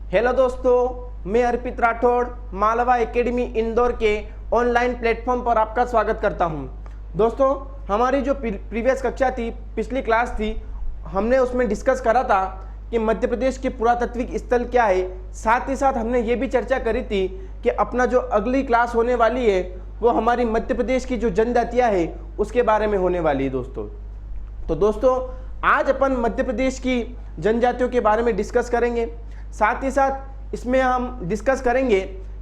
Hello दोस्तों, मैं अर्पित Rathore Malwa academy Indore के ऑनलाइन प्लेटफॉर्म पर आपका स्वागत करता हूं। दोस्तों, हमारी जो प्रीवियस कक्षा थी, पिछली क्लास थी, हमने उसमें डिस्कस करा था कि मध्य प्रदेश के पुरातात्विक स्थल क्या है। साथ ही साथ हमने ये भी चर्चा करी थी कि अपना जो अगली क्लास होने वाली है वो हमारी मध्य प्रदेश की जो जनजातियाँ है उसके बारे में होने वाली है दोस्तों। तो दोस्तों, आज अपन मध्य प्रदेश की जनजातियों के बारे में डिस्कस करेंगे। साथ ही साथ इसमें हम डिस्कस करेंगे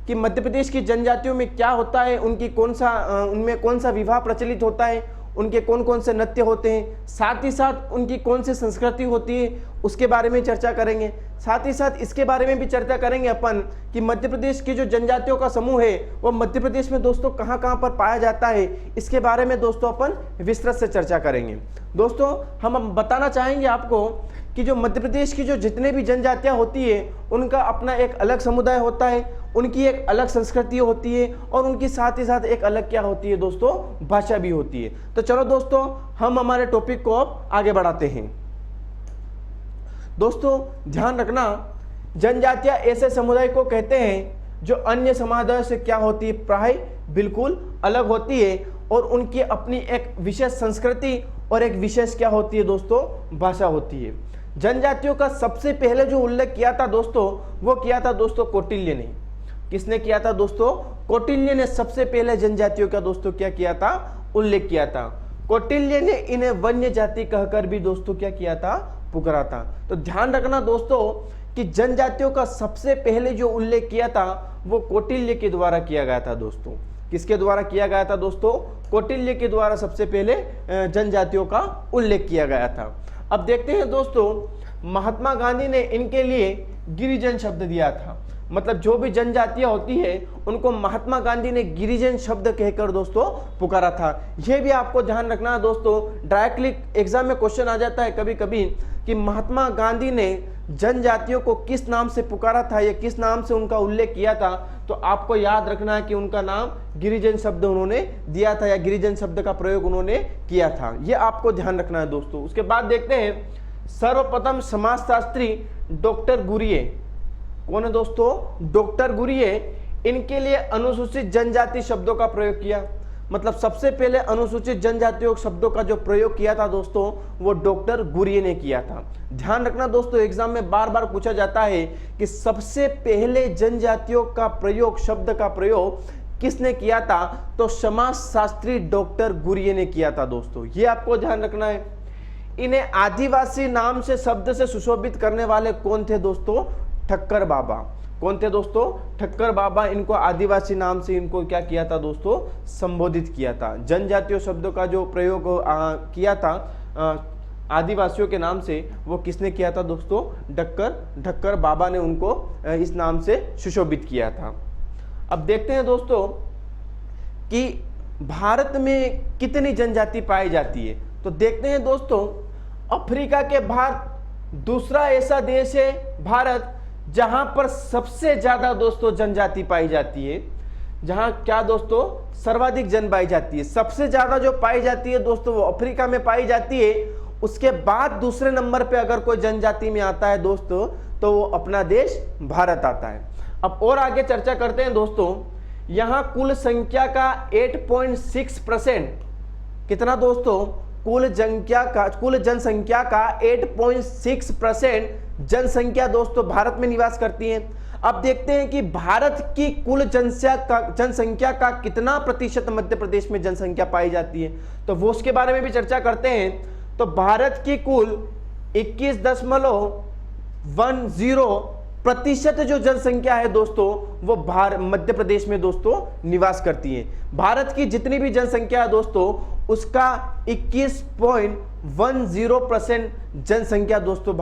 कि मध्य प्रदेश की जनजातियों में क्या होता है, उनमें कौन सा विवाह प्रचलित होता है, उनके कौन कौन से नृत्य होते हैं, साथ ही साथ उनकी कौन सी संस्कृति होती है उसके बारे में चर्चा करेंगे। साथ ही साथ इसके बारे में भी चर्चा करेंगे अपन कि मध्य प्रदेश की जो जनजातियों का समूह है वो मध्य प्रदेश में दोस्तों कहाँ कहाँ पर पाया जाता है, इसके बारे में दोस्तों अपन विस्तृत से चर्चा करेंगे। दोस्तों, हम बताना चाहेंगे आपको कि जो मध्य प्रदेश की जो जितने भी जनजातियाँ होती है उनका अपना एक अलग समुदाय होता है, उनकी एक अलग संस्कृति होती है और उनकी साथ ही साथ एक अलग क्या होती है दोस्तों, भाषा भी होती है। तो चलो दोस्तों, हम हमारे टॉपिक को अब आगे बढ़ाते हैं। दोस्तों, ध्यान रखना, जनजातियाँ ऐसे समुदाय को कहते हैं जो अन्य समुदायों से क्या होती है, प्राय बिल्कुल अलग होती है और उनकी अपनी एक विशेष संस्कृति और एक विशेष क्या होती है दोस्तों, भाषा होती है। जनजातियों का सबसे पहले जो उल्लेख किया था दोस्तों, वो किया था दोस्तों कौटिल्य ने। किसने किया था दोस्तों? कौटिल्य ने सबसे पहले जनजातियों का दोस्तों क्या किया था, उल्लेख किया था। कौटिल्य ने इन्हें वन्य जाति कहकर भी दोस्तों क्या किया था, पुकारा था। तो ध्यान रखना दोस्तों कि जनजातियों का सबसे पहले जो उल्लेख किया था वो कौटिल्य के द्वारा किया गया था दोस्तों। किसके द्वारा किया गया था दोस्तों? कौटिल्य के द्वारा सबसे पहले जनजातियों का उल्लेख किया गया था। अब देखते हैं दोस्तों, महात्मा गांधी ने इनके लिए गिरिजन शब्द दिया था। मतलब जो भी जनजातियां होती है उनको महात्मा गांधी ने गिरिजन शब्द कहकर दोस्तों पुकारा था। यह भी आपको ध्यान रखना है दोस्तों, डायरेक्टली एग्जाम में क्वेश्चन आ जाता है कभी कभी कि महात्मा गांधी ने जनजातियों को किस नाम से पुकारा था या किस नाम से उनका उल्लेख किया था। तो आपको याद रखना है कि उनका नाम गिरिजन शब्द उन्होंने दिया था या गिरिजन शब्द का प्रयोग उन्होंने किया था। यह आपको ध्यान रखना है दोस्तों। उसके बाद देखते हैं, सर्वप्रथम समाजशास्त्री डॉक्टर गुरिये। कौन है दोस्तों? डॉक्टर गुरिये। इनके लिए अनुसूचित जनजाति शब्दों का प्रयोग किया। मतलब सबसे पहले अनुसूचित जनजातियों शब्दों का जो प्रयोग किया था दोस्तों वो डॉक्टर गुरिये ने किया था। ध्यान रखना दोस्तों, एग्जाम में बार बार पूछा जाता है कि सबसे पहले जनजातियों का प्रयोग, शब्द का प्रयोग किसने किया था? तो समाजशास्त्री डॉक्टर गुरिये ने किया था दोस्तों। ये आपको ध्यान रखना है। इन्हें आदिवासी नाम से शब्द से सुशोभित करने वाले कौन थे दोस्तों? ठक्कर बाबा। कौन थे दोस्तों? ठक्कर बाबा। इनको आदिवासी नाम से इनको क्या किया था दोस्तों? संबोधित किया था। जनजातियों शब्दों का जो प्रयोग किया था आदिवासियों के नाम से, वो किसने किया था दोस्तों? ठक्कर बाबा ने उनको इस नाम से सुशोभित किया था। अब देखते हैं दोस्तों कि भारत में कितनी जनजाति पाई जाती है। तो देखते हैं दोस्तों, अफ्रीका के बाद दूसरा ऐसा देश है भारत जहां पर सबसे ज्यादा दोस्तों जनजाति पाई जाती है। जहां क्या दोस्तों? सर्वाधिक जन पाई जाती है। सबसे ज्यादा जो पाई जाती है दोस्तों वो अफ्रीका में पाई जाती है। उसके बाद दूसरे नंबर पे अगर कोई जनजाति में आता है दोस्तों तो वो अपना देश भारत आता है। अब और आगे चर्चा करते हैं दोस्तों। यहां कुल संख्या का 8.6%, कितना दोस्तों? कुल जनसंख्या का 8.6% जनसंख्या दोस्तों भारत में निवास करती है। अब देखते हैं कि भारत की कुल जनसंख्या का कितना प्रतिशत मध्य प्रदेश में जनसंख्या पाई जाती है, तो वो उसके बारे में भी चर्चा करते हैं। तो भारत की कुल 21.10% जो जनसंख्या है दोस्तों वो मध्य प्रदेश में दोस्तों निवास करती है। भारत की जितनी भी जनसंख्या है दोस्तों उसका 21.10% जनसंख्या दोस्तों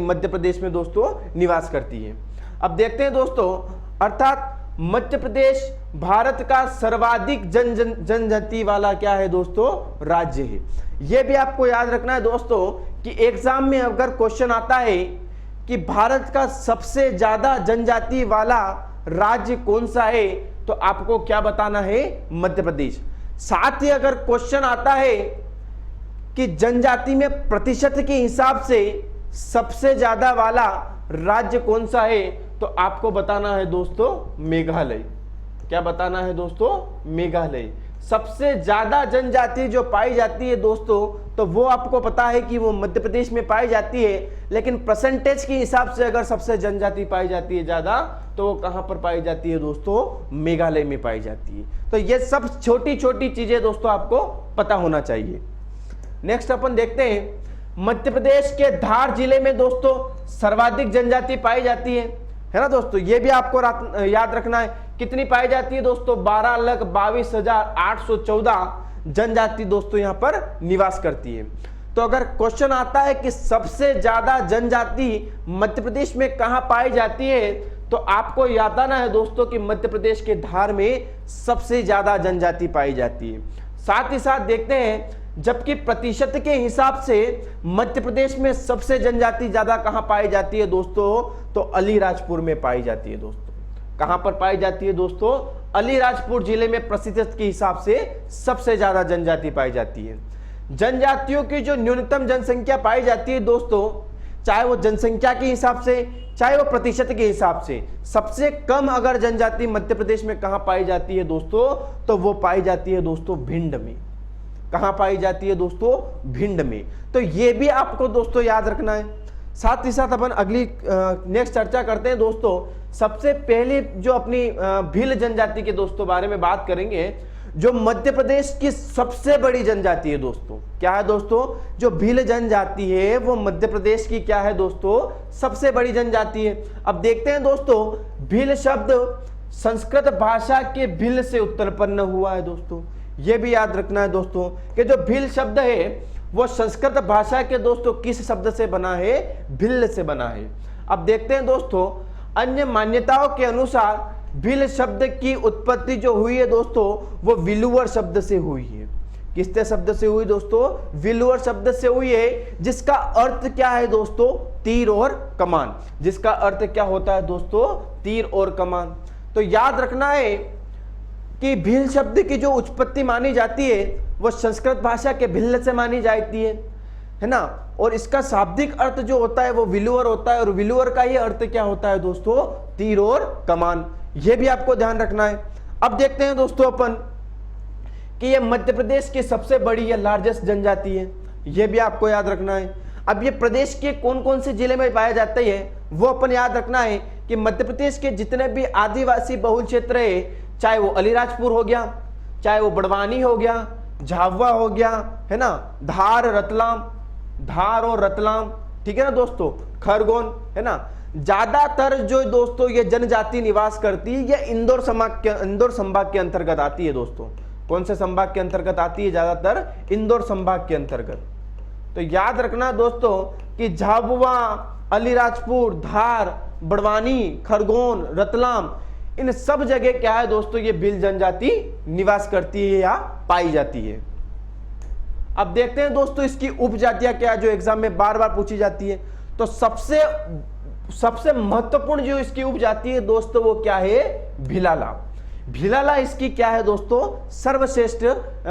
मध्य प्रदेश में दोस्तों निवास करती है। अब देखते हैं दोस्तों, अर्थात मध्य प्रदेश भारत का सर्वाधिक जनजाति वाला क्या है दोस्तों? राज्य है। यह भी आपको याद रखना है दोस्तों कि एग्जाम में अगर क्वेश्चन आता है कि भारत का सबसे ज्यादा जनजाति वाला राज्य कौन सा है, तो आपको क्या बताना है? मध्य प्रदेश। साथ ही अगर क्वेश्चन आता है कि जनजाति में प्रतिशत के हिसाब से सबसे ज्यादा वाला, राज्य कौन सा है, तो आपको बताना है दोस्तों मेघालय। क्या बताना है दोस्तों? मेघालय। सबसे ज्यादा जनजाति जो पाई जाती है दोस्तों, तो वो आपको पता है कि वो मध्य प्रदेश में पाई जाती है, लेकिन परसेंटेज के हिसाब से अगर सबसे जनजाति पाई जाती है ज्यादा, तो वो कहां पर पाई जाती है दोस्तों? मेघालय में पाई जाती है। तो ये सब छोटी छोटी चीजें दोस्तों आपको पता होना चाहिए। नेक्स्ट अपन देखते हैं, मध्य प्रदेश के धार जिले में दोस्तों सर्वाधिक जनजाति पाई जाती है ना दोस्तों? ये भी आपको याद रखना है। कितनी पाई जाती है दोस्तों? 12,22,814 जनजाति दोस्तों यहां पर निवास करती है। तो अगर क्वेश्चन आता है कि सबसे ज्यादा जनजाति मध्य प्रदेश में कहां पाई जाती है, तो आपको याद आना है दोस्तों कि मध्य प्रदेश के धार में सबसे ज्यादा जनजाति पाई जाती है। साथ ही साथ देखते हैं, जबकि प्रतिशत के हिसाब से मध्य प्रदेश में सबसे जनजाति ज्यादा कहां पाई जाती है दोस्तों? तो अलीराजपुर में पाई जाती है दोस्तों। कहां पर पाई जाती है दोस्तों? अलीराजपुर जिले में प्रतिशत के हिसाब से सबसे ज्यादा जनजाति पाई जाती है। जनजातियों की जो न्यूनतम जनसंख्या पाई जाती है दोस्तों, चाहे वो जनसंख्या के हिसाब से, चाहे वो प्रतिशत के हिसाब से, सबसे कम अगर जनजाति मध्य प्रदेश में कहां पाई जाती है दोस्तों? तो वो पाई जाती है दोस्तों भिंड में। कहां पाई जाती है दोस्तों? भिंड में। तो ये भी आपको दोस्तों याद रखना है। साथ ही साथ अपन अगली नेक्स्ट चर्चा करते हैं दोस्तों। सबसे पहले जो अपनी भील जनजाति के दोस्तों बारे में बात करेंगे, जो मध्य प्रदेश की सबसे बड़ी जनजाति है दोस्तों। क्या है दोस्तों? जो भील जनजाति है वो मध्य प्रदेश की क्या है दोस्तों? सबसे बड़ी जनजाति है। अब देखते हैं दोस्तों, भील शब्द संस्कृत भाषा के भील से उत्पन्न हुआ है दोस्तों। ये भी याद रखना है दोस्तों कि जो भील शब्द है वो संस्कृत भाषा के दोस्तों किस शब्द से बना है? भिल्ल से बना है। अब देखते हैं दोस्तों, अन्य मान्यताओं के अनुसार भील शब्द की उत्पत्ति जो हुई है दोस्तों, वो विलुवर शब्द से हुई है। किससे शब्द से हुई दोस्तों? विलुवर शब्द से हुई है, जिसका अर्थ क्या है दोस्तों? तीर और कमान। जिसका अर्थ क्या होता है दोस्तों? तीर और कमान। तो याद रखना है कि भील शब्द की जो उत्पत्ति मानी जाती है वो संस्कृत भाषा के भिल्ल से मानी जाती है ना। और इसका शाब्दिक अर्थ जो होता है वो विलुवर होता है, और विलुवर का ही अर्थ क्या होता है दोस्तों? तीर और कमान। ये भी आपको ध्यान रखना है। अब देखते हैं दोस्तों अपन कि ये मध्य प्रदेश की सबसे बड़ी या लार्जेस्ट जनजाति है। ये भी आपको याद रखना है। अब ये प्रदेश के कौन कौन से जिले में पाया जाता है वो अपन याद रखना है कि मध्य प्रदेश के जितने भी आदिवासी बहुल क्षेत्र है, चाहे वो अलीराजपुर हो गया, चाहे वो बड़वानी हो गया, झाबुआ हो गया, है ना, धार और रतलाम, ठीक है ना दोस्तों, खरगोन, है ना, ज्यादातर जो दोस्तों ये जनजाति निवास करती है, ये इंदौर संभाग के अंतर्गत आती है दोस्तों। कौन से संभाग के अंतर्गत आती है? ज्यादातर इंदौर संभाग के अंतर्गत। तो याद रखना दोस्तों कि झाबुआ, अलीराजपुर, धार, बड़वानी, खरगोन, रतलाम, इन सब जगह क्या है दोस्तों? ये भील जनजाति निवास करती है या पाई जाती है। अब देखते हैं दोस्तों इसकी उपजातियां क्या है, जो एग्जाम में बार बार पूछी जाती है। तो सबसे महत्वपूर्ण जो इसकी उपजाति है दोस्तों वो क्या है? भिलाला। भिलाला इसकी क्या है दोस्तों? सर्वश्रेष्ठ,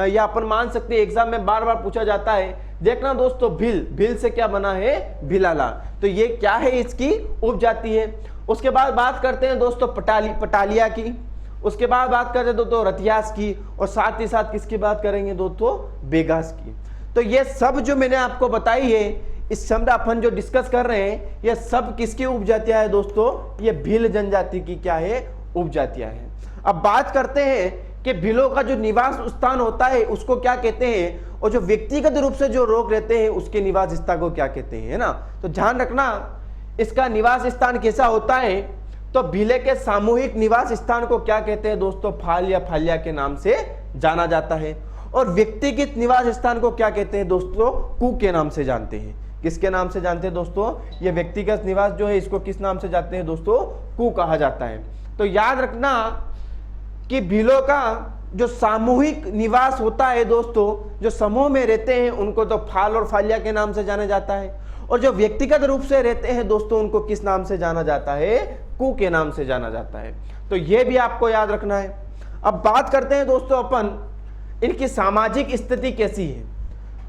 या अपन मान सकते हैं एग्जाम में बार बार पूछा जाता है। देखना दोस्तों, भील से क्या बना है? भिलाला। तो ये क्या है? इसकी उपजाति है। उसके बाद बात करते हैं दोस्तों पटालिया की, उसके बाद बात करते हैं दोस्तों रतियास की, और साथ ही साथ किसकी बात करेंगे दोस्तों? बेगास की। तो ये सब जो मैंने आपको बताई है, इस शब्द अपन जो डिस्कस कर रहे हैं, ये सब किसकी उपजातियां है दोस्तों? ये भील जनजाति की क्या है? उपजातियां हैं। अब बात करते हैं कि भीलों का जो निवास स्थान होता है उसको क्या कहते हैं, और जो व्यक्तिगत रूप से जो लोग रहते हैं उसके निवास स्थान को क्या कहते हैं, है ना। तो ध्यान रखना इसका निवास स्थान कैसा होता है। तो भीले के सामूहिक निवास स्थान को क्या कहते हैं दोस्तों? फाल या फाल्या के नाम से जाना जाता है। और व्यक्तिगत निवास स्थान को क्या कहते हैं दोस्तों? कू के नाम से जानते हैं। किसके नाम से जानते हैं दोस्तों? ये व्यक्तिगत निवास जो है इसको किस नाम से जानते हैं दोस्तों? कू कहा जाता है। तो याद रखना कि भीलों का जो सामूहिक निवास होता है दोस्तों, जो समूह में रहते हैं उनको तो फाल और फाल्या के नाम से जाना जाता है, और जो व्यक्तिगत रूप से रहते हैं दोस्तों उनको किस नाम से जाना जाता है? कू के नाम से जाना जाता है। तो ये भी आपको याद रखना है। अब बात करते हैं दोस्तों अपन इनकी सामाजिक स्थिति कैसी है।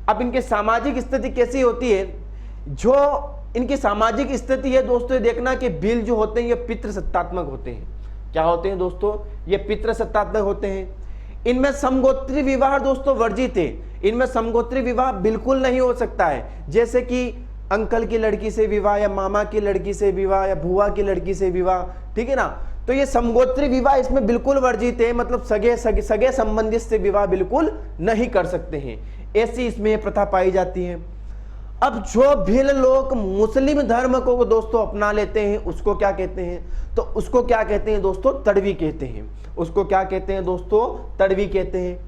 अब इनकी सामाजिक स्थिति कैसी होती है? जो इनकी सामाजिक स्थिति है दोस्तों, ये देखना कि भील जो होते हैं ये पितृसत्तात्मक होते हैं। क्या होते हैं दोस्तों? ये पितृसत्तात्मक होते हैं। इनमें समगोत्री विवाह दोस्तों वर्जित है। इनमें समगोत्री विवाह बिल्कुल नहीं हो सकता है, जैसे कि अंकल की लड़की से विवाह या मामा की लड़की से विवाह या बुआ की लड़की से विवाह, ठीक है ना। तो ये समगोत्री विवाह इसमें बिल्कुल वर्जित है, मतलब सगे संबंधित से विवाह बिल्कुल नहीं कर सकते हैं, ऐसी इसमें प्रथा पाई जाती है। अब जो भील लोग मुस्लिम धर्म को दोस्तों अपना लेते हैं उसको क्या कहते हैं? तो उसको क्या कहते हैं दोस्तों? तड़वी कहते हैं। उसको क्या कहते हैं दोस्तों? तड़वी कहते हैं।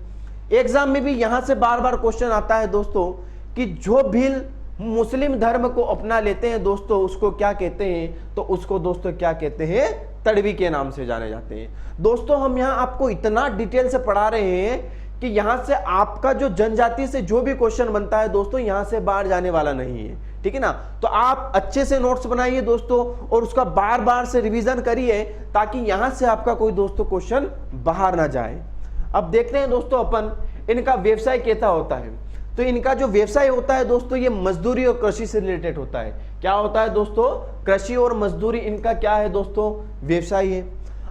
एग्जाम में भी यहां से बार बार क्वेश्चन आता है दोस्तों कि जो भील मुस्लिम धर्म को अपना लेते हैं दोस्तों उसको क्या कहते हैं? तो उसको दोस्तों क्या कहते हैं? तड़वी के नाम से जाने जाते हैं। दोस्तों हम यहाँ आपको इतना डिटेल से पढ़ा रहे हैं कि यहां से आपका जो जनजाति से जो भी क्वेश्चन बनता है दोस्तों यहां से बाहर जाने वाला नहीं है, ठीक है ना। तो आप अच्छे से नोट्स बनाइए दोस्तों और उसका बार बार से रिवीजन करिए ताकि यहां से आपका कोई दोस्तों क्वेश्चन बाहर ना जाए। अब देखते हैं दोस्तों अपन इनका व्यवसाय कैसा होता है। तो इनका जो व्यवसाय होता है दोस्तों ये मजदूरी और कृषि से रिलेटेड होता है। क्या होता है दोस्तों? कृषि और मजदूरी इनका क्या है दोस्तों? व्यवसाय है।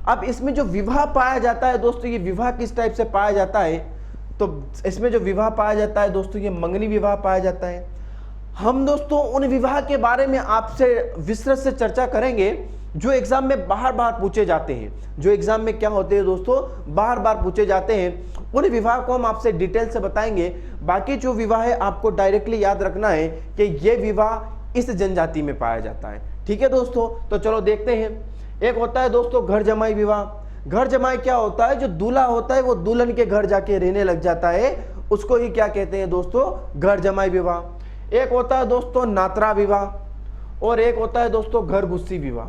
अब इसमें जो विवाह पाया जाता है दोस्तों, ये विवाह किस टाइप से पाया जाता है? तो इसमें जो विवाह पाया जाता है दोस्तों ये मंगनी विवाह पाया जाता है। हम दोस्तों उन विवाह के बारे में आपसे विस्तृत से चर्चा करेंगे जो एग्जाम में बार बार पूछे जाते हैं। जो एग्जाम में क्या होते हैं दोस्तों? बार बार पूछे जाते हैं। उन विवाह को हम आपसे डिटेल से बताएंगे। बाकी जो विवाह है आपको डायरेक्टली याद रखना है कि ये विवाह इस जनजाति में पाया जाता है, ठीक है दोस्तों। तो चलो देखते हैं। एक होता है दोस्तों घर जमाई विवाह। घर जमाई क्या होता है? जो दूल्हा होता है वो दुल्हन के घर जाके रहने लग जाता है, उसको ही क्या कहते हैं दोस्तों? घर जमाई विवाह। एक होता है दोस्तों नातरा विवाह और एक होता है दोस्तों घर गुस्सी विवाह।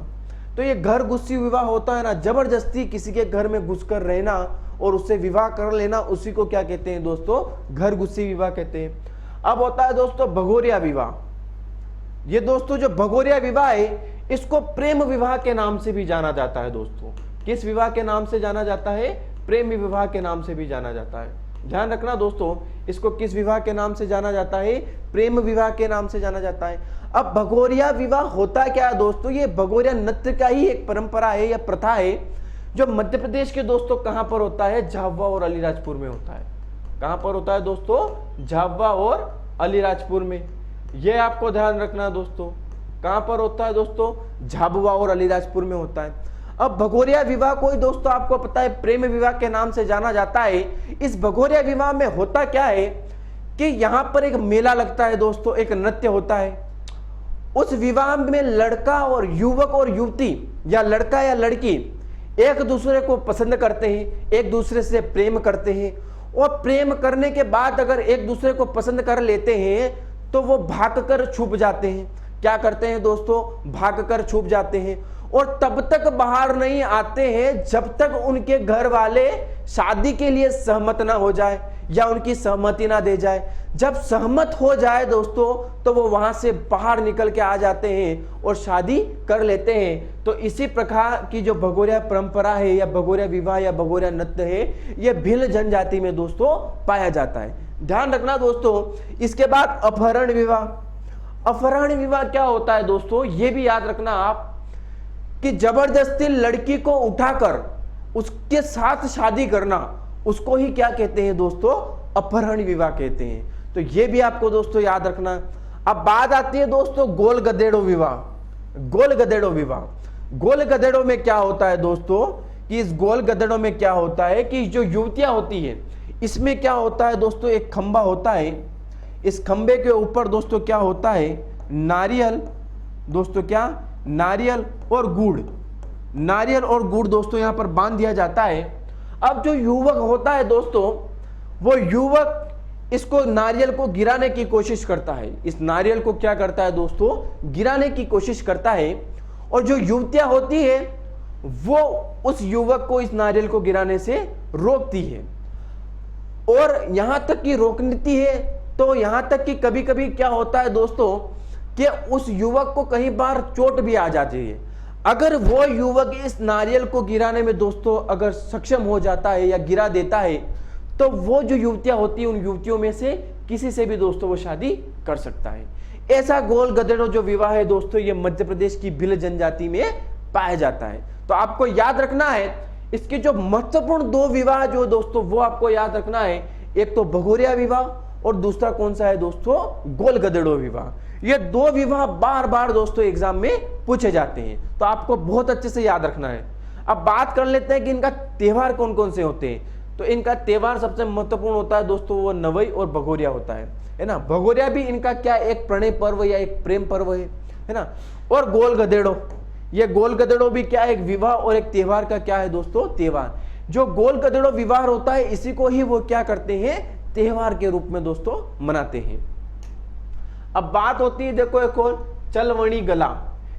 तो ये घर गुस्सी विवाह होता है ना, जबरदस्ती किसी के घर में घुसकर रहना और उससे विवाह कर लेना, उसी को क्या कहते हैं दोस्तों? घर गुस्सी विवाह कहते हैं। अब होता है दोस्तों भगोरिया विवाह। ये दोस्तों जो भगोरिया विवाह है इसको प्रेम विवाह के नाम से भी जाना जाता है दोस्तों। किस विवाह के नाम से जाना जाता है? प्रेम विवाह के नाम से भी जाना जाता है। ध्यान रखना दोस्तों, इसको किस विवाह के नाम से जाना जाता है? प्रेम विवाह के नाम से जाना जाता है। अब भगोरिया विवाह होता क्या है दोस्तों? ये भगोरिया नृत्य का ही एक परंपरा है या प्रथा है जो मध्य प्रदेश के दोस्तों कहां पर होता है? झाबुआ और अलीराजपुर में होता है। कहां पर होता है दोस्तों? झाबुआ और अलीराजपुर में। यह आपको ध्यान रखना दोस्तों। कहां पर होता है दोस्तों? झाबुआ और अलीराजपुर में होता है। अब भगोरिया विवाह को ही दोस्तों आपको पता है प्रेम विवाह के नाम से जाना जाता है। इस भगोरिया विवाह में होता क्या है कि यहां पर एक मेला लगता है दोस्तों, एक नृत्य होता है। उस विवाह में लड़का और युवक और युवती या लड़का या लड़की एक दूसरे को पसंद करते हैं, एक दूसरे से प्रेम करते हैं और प्रेम करने के बाद अगर एक दूसरे को पसंद कर लेते हैं तो वो भागकर छुप जाते हैं। क्या करते हैं दोस्तों? भागकर छुप जाते हैं और तब तक बाहर नहीं आते हैं जब तक उनके घर वाले शादी के लिए सहमत ना हो जाए या उनकी सहमति ना दे जाए। जब सहमत हो जाए दोस्तों तो वो वहां से बाहर निकल के आ जाते हैं और शादी कर लेते हैं। तो इसी प्रकार की जो भगोरिया परंपरा है या भगोरिया विवाह या भगोरिया नृत्य है ये भील जनजाति में दोस्तों पाया जाता है। ध्यान रखना दोस्तों। इसके बाद अपहरण विवाह। अपहरण विवाह क्या होता है दोस्तों? ये भी याद रखना आप कि जबरदस्ती लड़की को उठाकर उसके साथ शादी करना, उसको ही क्या कहते हैं दोस्तों? अपहरण विवाह कहते हैं। तो ये भी आपको दोस्तों याद रखना। अब बात आती है दोस्तों गोल गधेड़ो विवाह। गोल गधेड़ो विवाह। गोल गधेड़ो में क्या होता है दोस्तों कि इस गोल गधेड़ो में क्या होता है कि जो युवतियां होती है इसमें क्या होता है दोस्तों? एक खंबा होता है। इस खंबे के ऊपर दोस्तों क्या होता है? नारियल दोस्तों, क्या? नारियल और गुड़। नारियल और गुड़ दोस्तों यहां पर बांध दिया जाता है। अब जो युवक होता है दोस्तों वो युवक इसको नारियल को गिराने की कोशिश करता है। इस नारियल को क्या करता है दोस्तों? गिराने की कोशिश करता है। और जो युवतियां होती है वो उस युवक को इस नारियल को गिराने से रोकती है और यहां तक कि रोकती है तो यहां तक कि कभी कभी क्या होता है दोस्तों कि उस युवक को कई बार चोट भी आ जाती है। अगर वो युवक इस नारियल को गिराने में दोस्तों अगर सक्षम हो जाता है या गिरा देता है तो वो जो युवतियां होती है उन युवतियों में से किसी से भी दोस्तों वो शादी कर सकता है। ऐसा गोल गधेड़ो जो विवाह है दोस्तों, ये मध्य प्रदेश की भील जनजाति में पाया जाता है। तो आपको याद रखना है इसके जो महत्वपूर्ण दो विवाह जो दोस्तों वो आपको याद रखना है, एक तो भगोरिया विवाह और दूसरा कौन सा है दोस्तों, गोल गधेड़ो विवाह। ये दो विवाह बार बार दोस्तों एग्जाम में पूछे जाते हैं, तो आपको बहुत अच्छे से याद रखना है। अब बात कर लेते हैं कि इनका त्योहार कौन कौन से होते हैं। तो इनका त्योहार सबसे महत्वपूर्ण होता है दोस्तों वो नवई और भगोरिया होता है ना। भगोरिया भी इनका क्या एक प्रणय पर्व या एक प्रेम पर्व है ना। और गोल गधेड़ो, ये गोल गधेड़ो भी क्या है, एक विवाह और एक त्योहार का क्या है दोस्तों, त्योहार। जो गोल गधेड़ो विवाह होता है इसी को ही वो क्या करते हैं, त्योहार के रूप में दोस्तों मनाते हैं। अब बात होती है देखो एक और चलवणी गला,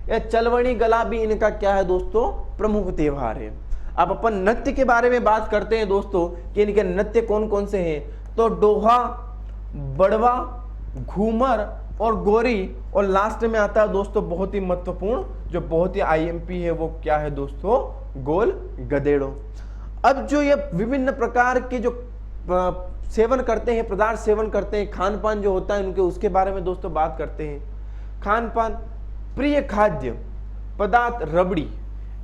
यह चलवणी गला भी इनका क्या है दोस्तों, प्रमुख त्योहार है। अब अपन नृत्य के बारे में बात करते हैं दोस्तों कि इनके नृत्य कौन कौन से हैं। तो डोहा, बड़वा, घूमर और गोरी, और लास्ट में आता है दोस्तों बहुत ही महत्वपूर्ण जो बहुत ही आईएमपी है वो क्या है दोस्तों, गोल गधेड़ो। अब जो ये विभिन्न प्रकार के जो सेवन करते हैं, पदार्थ सेवन करते हैं, खान पान जो होता है उनके, उसके बारे में दोस्तों बात करते हैं। खान पान, प्रिय खाद्य पदार्थ रबड़ी,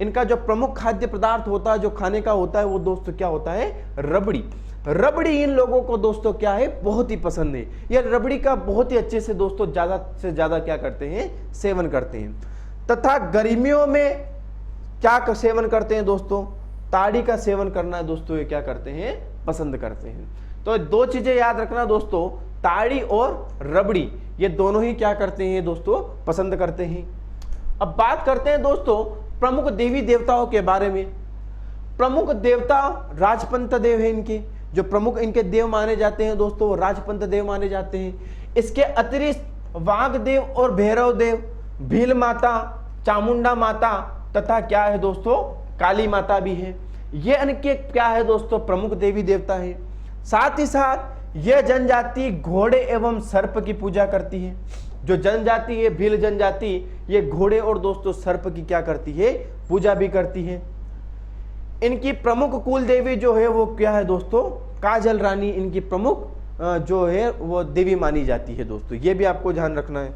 इनका जो प्रमुख खाद्य पदार्थ होता है जो खाने का होता है वो दोस्तों क्या होता है, रबड़ी। रबड़ी इन लोगों को दोस्तों क्या है, बहुत ही पसंद है। ये रबड़ी का बहुत ही अच्छे से दोस्तों ज्यादा से ज्यादा क्या करते हैं, सेवन करते हैं। तथा गर्मियों में क्या सेवन करते हैं दोस्तों, ताड़ी का सेवन करना दोस्तों ये क्या करते हैं, पसंद करते हैं। तो दो चीजें याद रखना दोस्तों, ताड़ी और रबड़ी ये दोनों ही क्या करते हैं दोस्तों, पसंद करते हैं। अब बात करते हैं दोस्तों प्रमुख देवी देवताओं के बारे में। प्रमुख देवता राजपंत देव है, इनके जो प्रमुख इनके देव माने जाते हैं दोस्तों वो राजपंत देव माने जाते हैं। इसके अतिरिक्त वाघ देव और भैरव देव, भील माता, चामुंडा माता तथा क्या है दोस्तों, काली माता भी है। ये इनके क्या है दोस्तों, प्रमुख देवी देवता है। साथ ही साथ यह जनजाति घोड़े एवं सर्प की पूजा करती है। जो जनजाति है भील जनजाति, ये घोड़े और दोस्तों सर्प की क्या करती है, पूजा भी करती है। इनकी प्रमुख कुल देवी जो है वो क्या है दोस्तों, काजल रानी इनकी प्रमुख जो है वो देवी मानी जाती है दोस्तों, ये भी आपको ध्यान रखना है।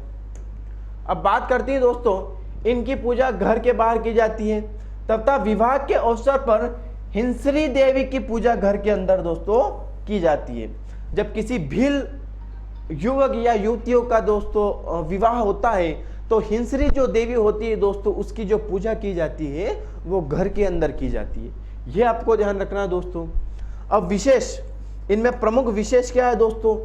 अब बात करते हैं दोस्तों इनकी पूजा घर के बाहर की जाती है तथा विवाह के अवसर पर हिंसरी देवी की पूजा घर के अंदर दोस्तों की जाती है। जब किसी भील युवक या युवतियों का दोस्तों विवाह होता है तो हिंसरी जो देवी होती है दोस्तों उसकी जो पूजा की जाती है वो घर के अंदर की जाती है, ये आपको ध्यान रखना है दोस्तों। अब विशेष, इनमें प्रमुख विशेष क्या है दोस्तों,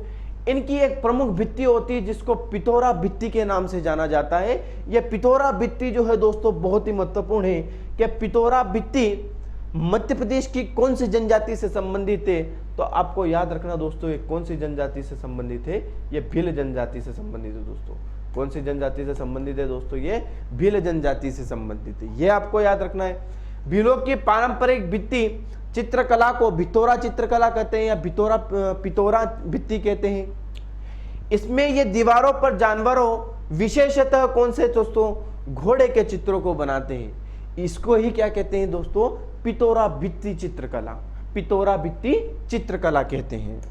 इनकी एक प्रमुख भित्ति होती है जिसको पिथौरा भित्ति के नाम से जाना जाता है। यह पिथौरा भित्ति जो है दोस्तों बहुत ही महत्वपूर्ण है कि पिथौरा भित्ति मध्य प्रदेश की कौन सी जनजाति से संबंधित है। तो आपको याद रखना दोस्तों ये कौन सी जनजाति से संबंधित है, ये भील जनजाति से संबंधित है दोस्तों। कौन सी जनजाति से संबंधित है दोस्तों, ये भील जनजाति से संबंधित है, ये आपको याद रखना है। भीलों की पारंपरिक भित्ति चित्रकला को भितौरा चित्रकला कहते हैं या पिथौरा भित्ति कहते हैं। इसमें ये दीवारों पर जानवरों विशेषतः कौन से दोस्तों, घोड़े के चित्रों को बनाते हैं। इसको ही क्या कहते हैं दोस्तों, पिथौरा भित्ति चित्रकला, पिथौरा भित्ति चित्रकला कहते हैं।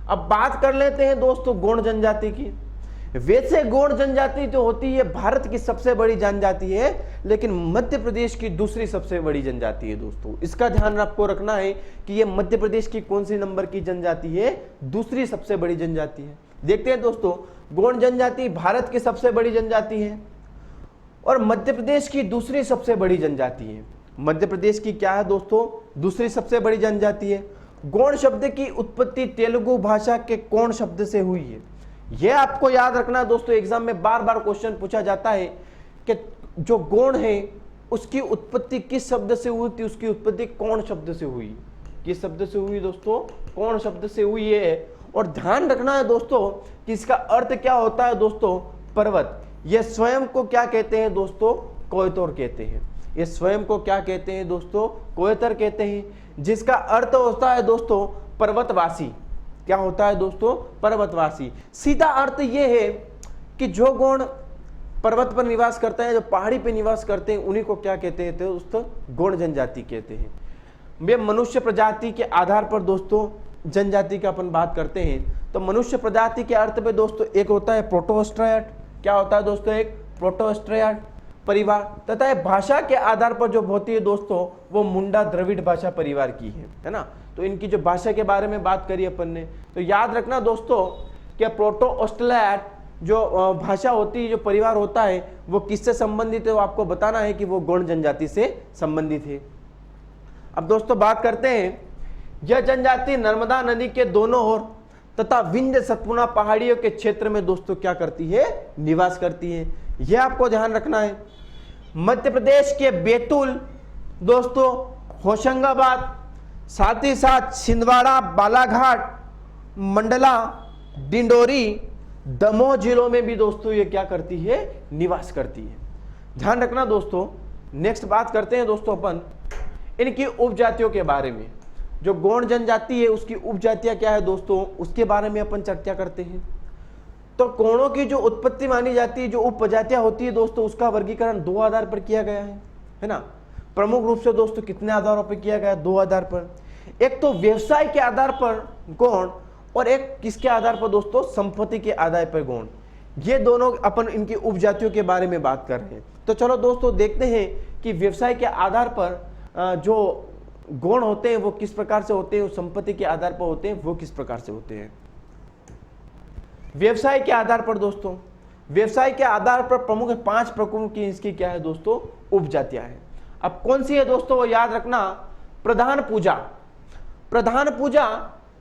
अब बात कर लेते हैं दोस्तों गोंड जनजाति की। वैसे गोंड जनजाति जो होती है भारत की सबसे बड़ी जनजाति है, लेकिन मध्य प्रदेश की दूसरी सबसे बड़ी जनजाति है दोस्तों। इसका ध्यान आपको रखना है कि ये मध्य प्रदेश की कौन सी नंबर की जनजाति है, दूसरी सबसे बड़ी जनजाति है। देखते हैं दोस्तों, गोंड जनजाति भारत की सबसे बड़ी जनजाति है और मध्य प्रदेश की दूसरी सबसे बड़ी जनजाति है। मध्य प्रदेश की क्या है दोस्तों, दूसरी सबसे बड़ी जनजाति है। गोंड शब्द की उत्पत्ति तेलुगु भाषा के कोण शब्द से हुई है। यह आपको याद रखना दोस्तों, एग्जाम में बार बार क्वेश्चन पूछा जाता है कि जो गोंड है उसकी उत्पत्ति किस शब्द से हुई थी, उसकी उत्पत्ति कोण शब्द से हुई। किस शब्द से हुई दोस्तों, कोण शब्द से हुई है। और ध्यान रखना है दोस्तों कि इसका अर्थ क्या होता है दोस्तों, पर्वत। यह स्वयं को क्या कहते हैं दोस्तों, कोयतोर कहते हैं। ये स्वयं को क्या कहते हैं दोस्तों, कोयतर कहते हैं, जिसका अर्थ होता है दोस्तों पर्वतवासी। क्या होता है दोस्तों, पर्वतवासी। सीधा अर्थ ये है कि जो गोंड पर्वत पर निवास करते हैं, जो पहाड़ी पे निवास करते हैं, उन्हीं को क्या कहते हैं दोस्तों, गोंड जनजाति कहते हैं। वे मनुष्य प्रजाति के आधार पर दोस्तों जनजाति का अपन बात करते हैं तो मनुष्य प्रजाति के अर्थ में दोस्तों एक होता है प्रोटोस्ट्रायड, क्या होता है दोस्तों, एक प्रोटोस्ट्रायड परिवार, तथा ये भाषा के आधार पर जो होती है दोस्तों वो मुंडा द्रविड़ भाषा परिवार की है ना। तो इनकी जो भाषा के बारे में बात करी अपन ने, तो याद रखना दोस्तों कि प्रोटोस्ट्रायड जो भाषा होती है, जो परिवार होता है, वो किससे संबंधित है, वो आपको बताना है कि वो गौड़ जनजाति से संबंधित है। अब दोस्तों बात करते हैं, यह जनजाति नर्मदा नदी के दोनों ओर तथा विंध्य सतपुड़ा पहाड़ियों के क्षेत्र में दोस्तों क्या करती है, निवास करती है। यह आपको ध्यान रखना है। मध्य प्रदेश के बैतूल दोस्तों, होशंगाबाद, साथ ही साथ छिंदवाड़ा, बालाघाट, मंडला, डिंडोरी, दमोह जिलों में भी दोस्तों ये क्या करती है, निवास करती है। ध्यान रखना दोस्तों। नेक्स्ट बात करते हैं दोस्तों अपन इनकी उपजातियों के बारे में। जो गौड़ जनजाति है उसकी उपजातियां क्या है दोस्तों, उसके बारे में अपन चर्चा करते हैं। तो गौड़ों की जो उत्पत्ति मानी जाती है, जो उपजातियां होती है दोस्तों, उसका वर्गीकरण दो आधार पर किया गया है ना। प्रमुख रूप से दोस्तों कितने आधारों पर किया गया, दो आधार पर। एक तो व्यवसाय के आधार पर गौड़, और एक किसके आधार पर दोस्तों, संपत्ति के आधार पर गौड़। ये दोनों अपन इनकी उपजातियों के बारे में बात कर रहे हैं। तो चलो दोस्तों देखते हैं कि व्यवसाय के आधार पर जो गौड़ होते हैं वो किस प्रकार से होते हैं, संपत्ति के आधार पर होते हैं वो किस प्रकार से होते हैं। व्यवसाय के आधार पर दोस्तों, व्यवसाय के आधार पर प्रमुख 5 प्रमुख की इसकी क्या है दोस्तों, उपजातियां हैं। अब कौन सी है दोस्तों, वो याद रखना, प्रधान पूजा। प्रधान पूजा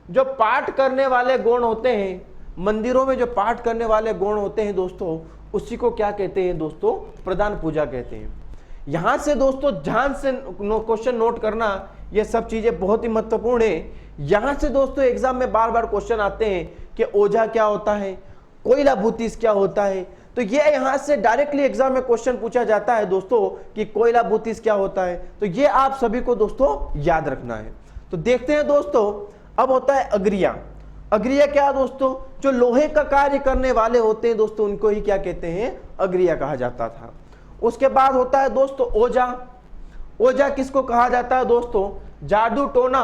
जो पाठ करने वाले गौड़ होते हैं, मंदिरों में जो पाठ करने वाले गौड़ होते हैं दोस्तों, उसी को क्या कहते हैं दोस्तों, प्रधान पूजा कहते हैं। यहां से दोस्तों ध्यान से क्वेश्चन नोट करना, ये सब चीजें बहुत ही महत्वपूर्ण है। यहां से दोस्तों एग्जाम में बार बार क्वेश्चन आते हैं कि ओझा क्या होता है, कोयला भूतिस क्या होता है। तो ये यहां से डायरेक्टली एग्जाम में क्वेश्चन पूछा जाता है दोस्तों कि कोयला भूतिस क्या होता है। तो ये आप सभी को दोस्तों याद रखना है। तो देखते हैं दोस्तों, अब होता है अग्रिया। अग्रिया क्या दोस्तों, जो लोहे का कार्य करने वाले होते हैं दोस्तों, उनको ही क्या कहते हैं, अग्रिया कहा जाता था। उसके बाद होता है दोस्तों ओझा। ओझा किसको कहा जाता है दोस्तों, जादू टोना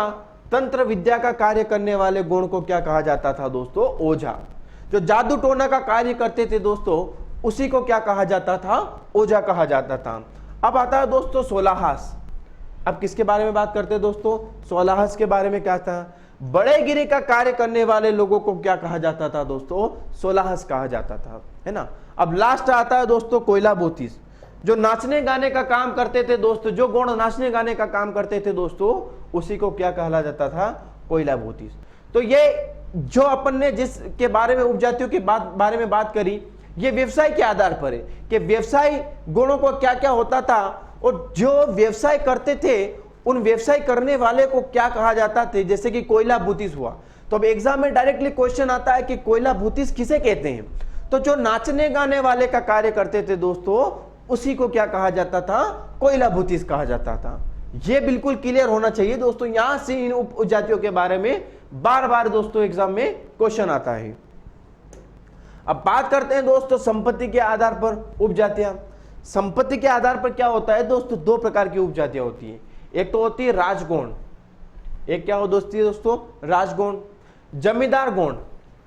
तंत्र विद्या का कार्य करने वाले गुण को क्या कहा जाता था दोस्तों, ओझा। जो जादू टोना का कार्य करते थे दोस्तों, उसी को क्या कहा जाता था, ओझा कहा जाता था। अब आता है दोस्तों सोलाहास। अब किसके बारे में बात करते हैं दोस्तों, सोलाहास के बारे में क्या था, बड़े गिरी का कार्य करने वाले लोगों को क्या कहा जाता था दोस्तों, सोलाहस कहा जाता था, है ना। अब लास्ट आता है दोस्तों कोयला भूतिस। जो नाचने गाने का काम करते थे दोस्तों, जो गौड़ नाचने गाने का काम करते थे दोस्तों, उसी को क्या कहा जाता था, कोयला भूतिस। तो ये जो अपन ने जिसके बारे में उपजातियों के बारे में बात करी, ये व्यवसाय के आधार पर है कि व्यवसाय गुणों को क्या क्या होता था, और जो व्यवसाय करते थे उन व्यवसाय करने वाले को क्या कहा जाता थे। जैसे कि कोयला भूतिस हुआ, तो अब एग्जाम में डायरेक्टली क्वेश्चन आता है कि कोयला भूतिस किसे कहते हैं। तो जो नाचने गाने वाले का कार्य करते थे दोस्तों, उसी को क्या कहा जाता था, कोयला भूतिस कहा जाता था। यह बिल्कुल क्लियर होना चाहिए दोस्तों। यहां से इन उपजातियों के बारे में बार बार दोस्तों एग्जाम में क्वेश्चन आता है। अब बात करते हैं दोस्तों संपत्ति के आधार पर उपजातियां। संपत्ति के आधार पर क्या होता है दोस्तों, दो प्रकार की उपजातियां होती है। एक तो होती है राजगौड़, एक क्या हो दोस्तों, राजगौड़। जमींदार गौड़,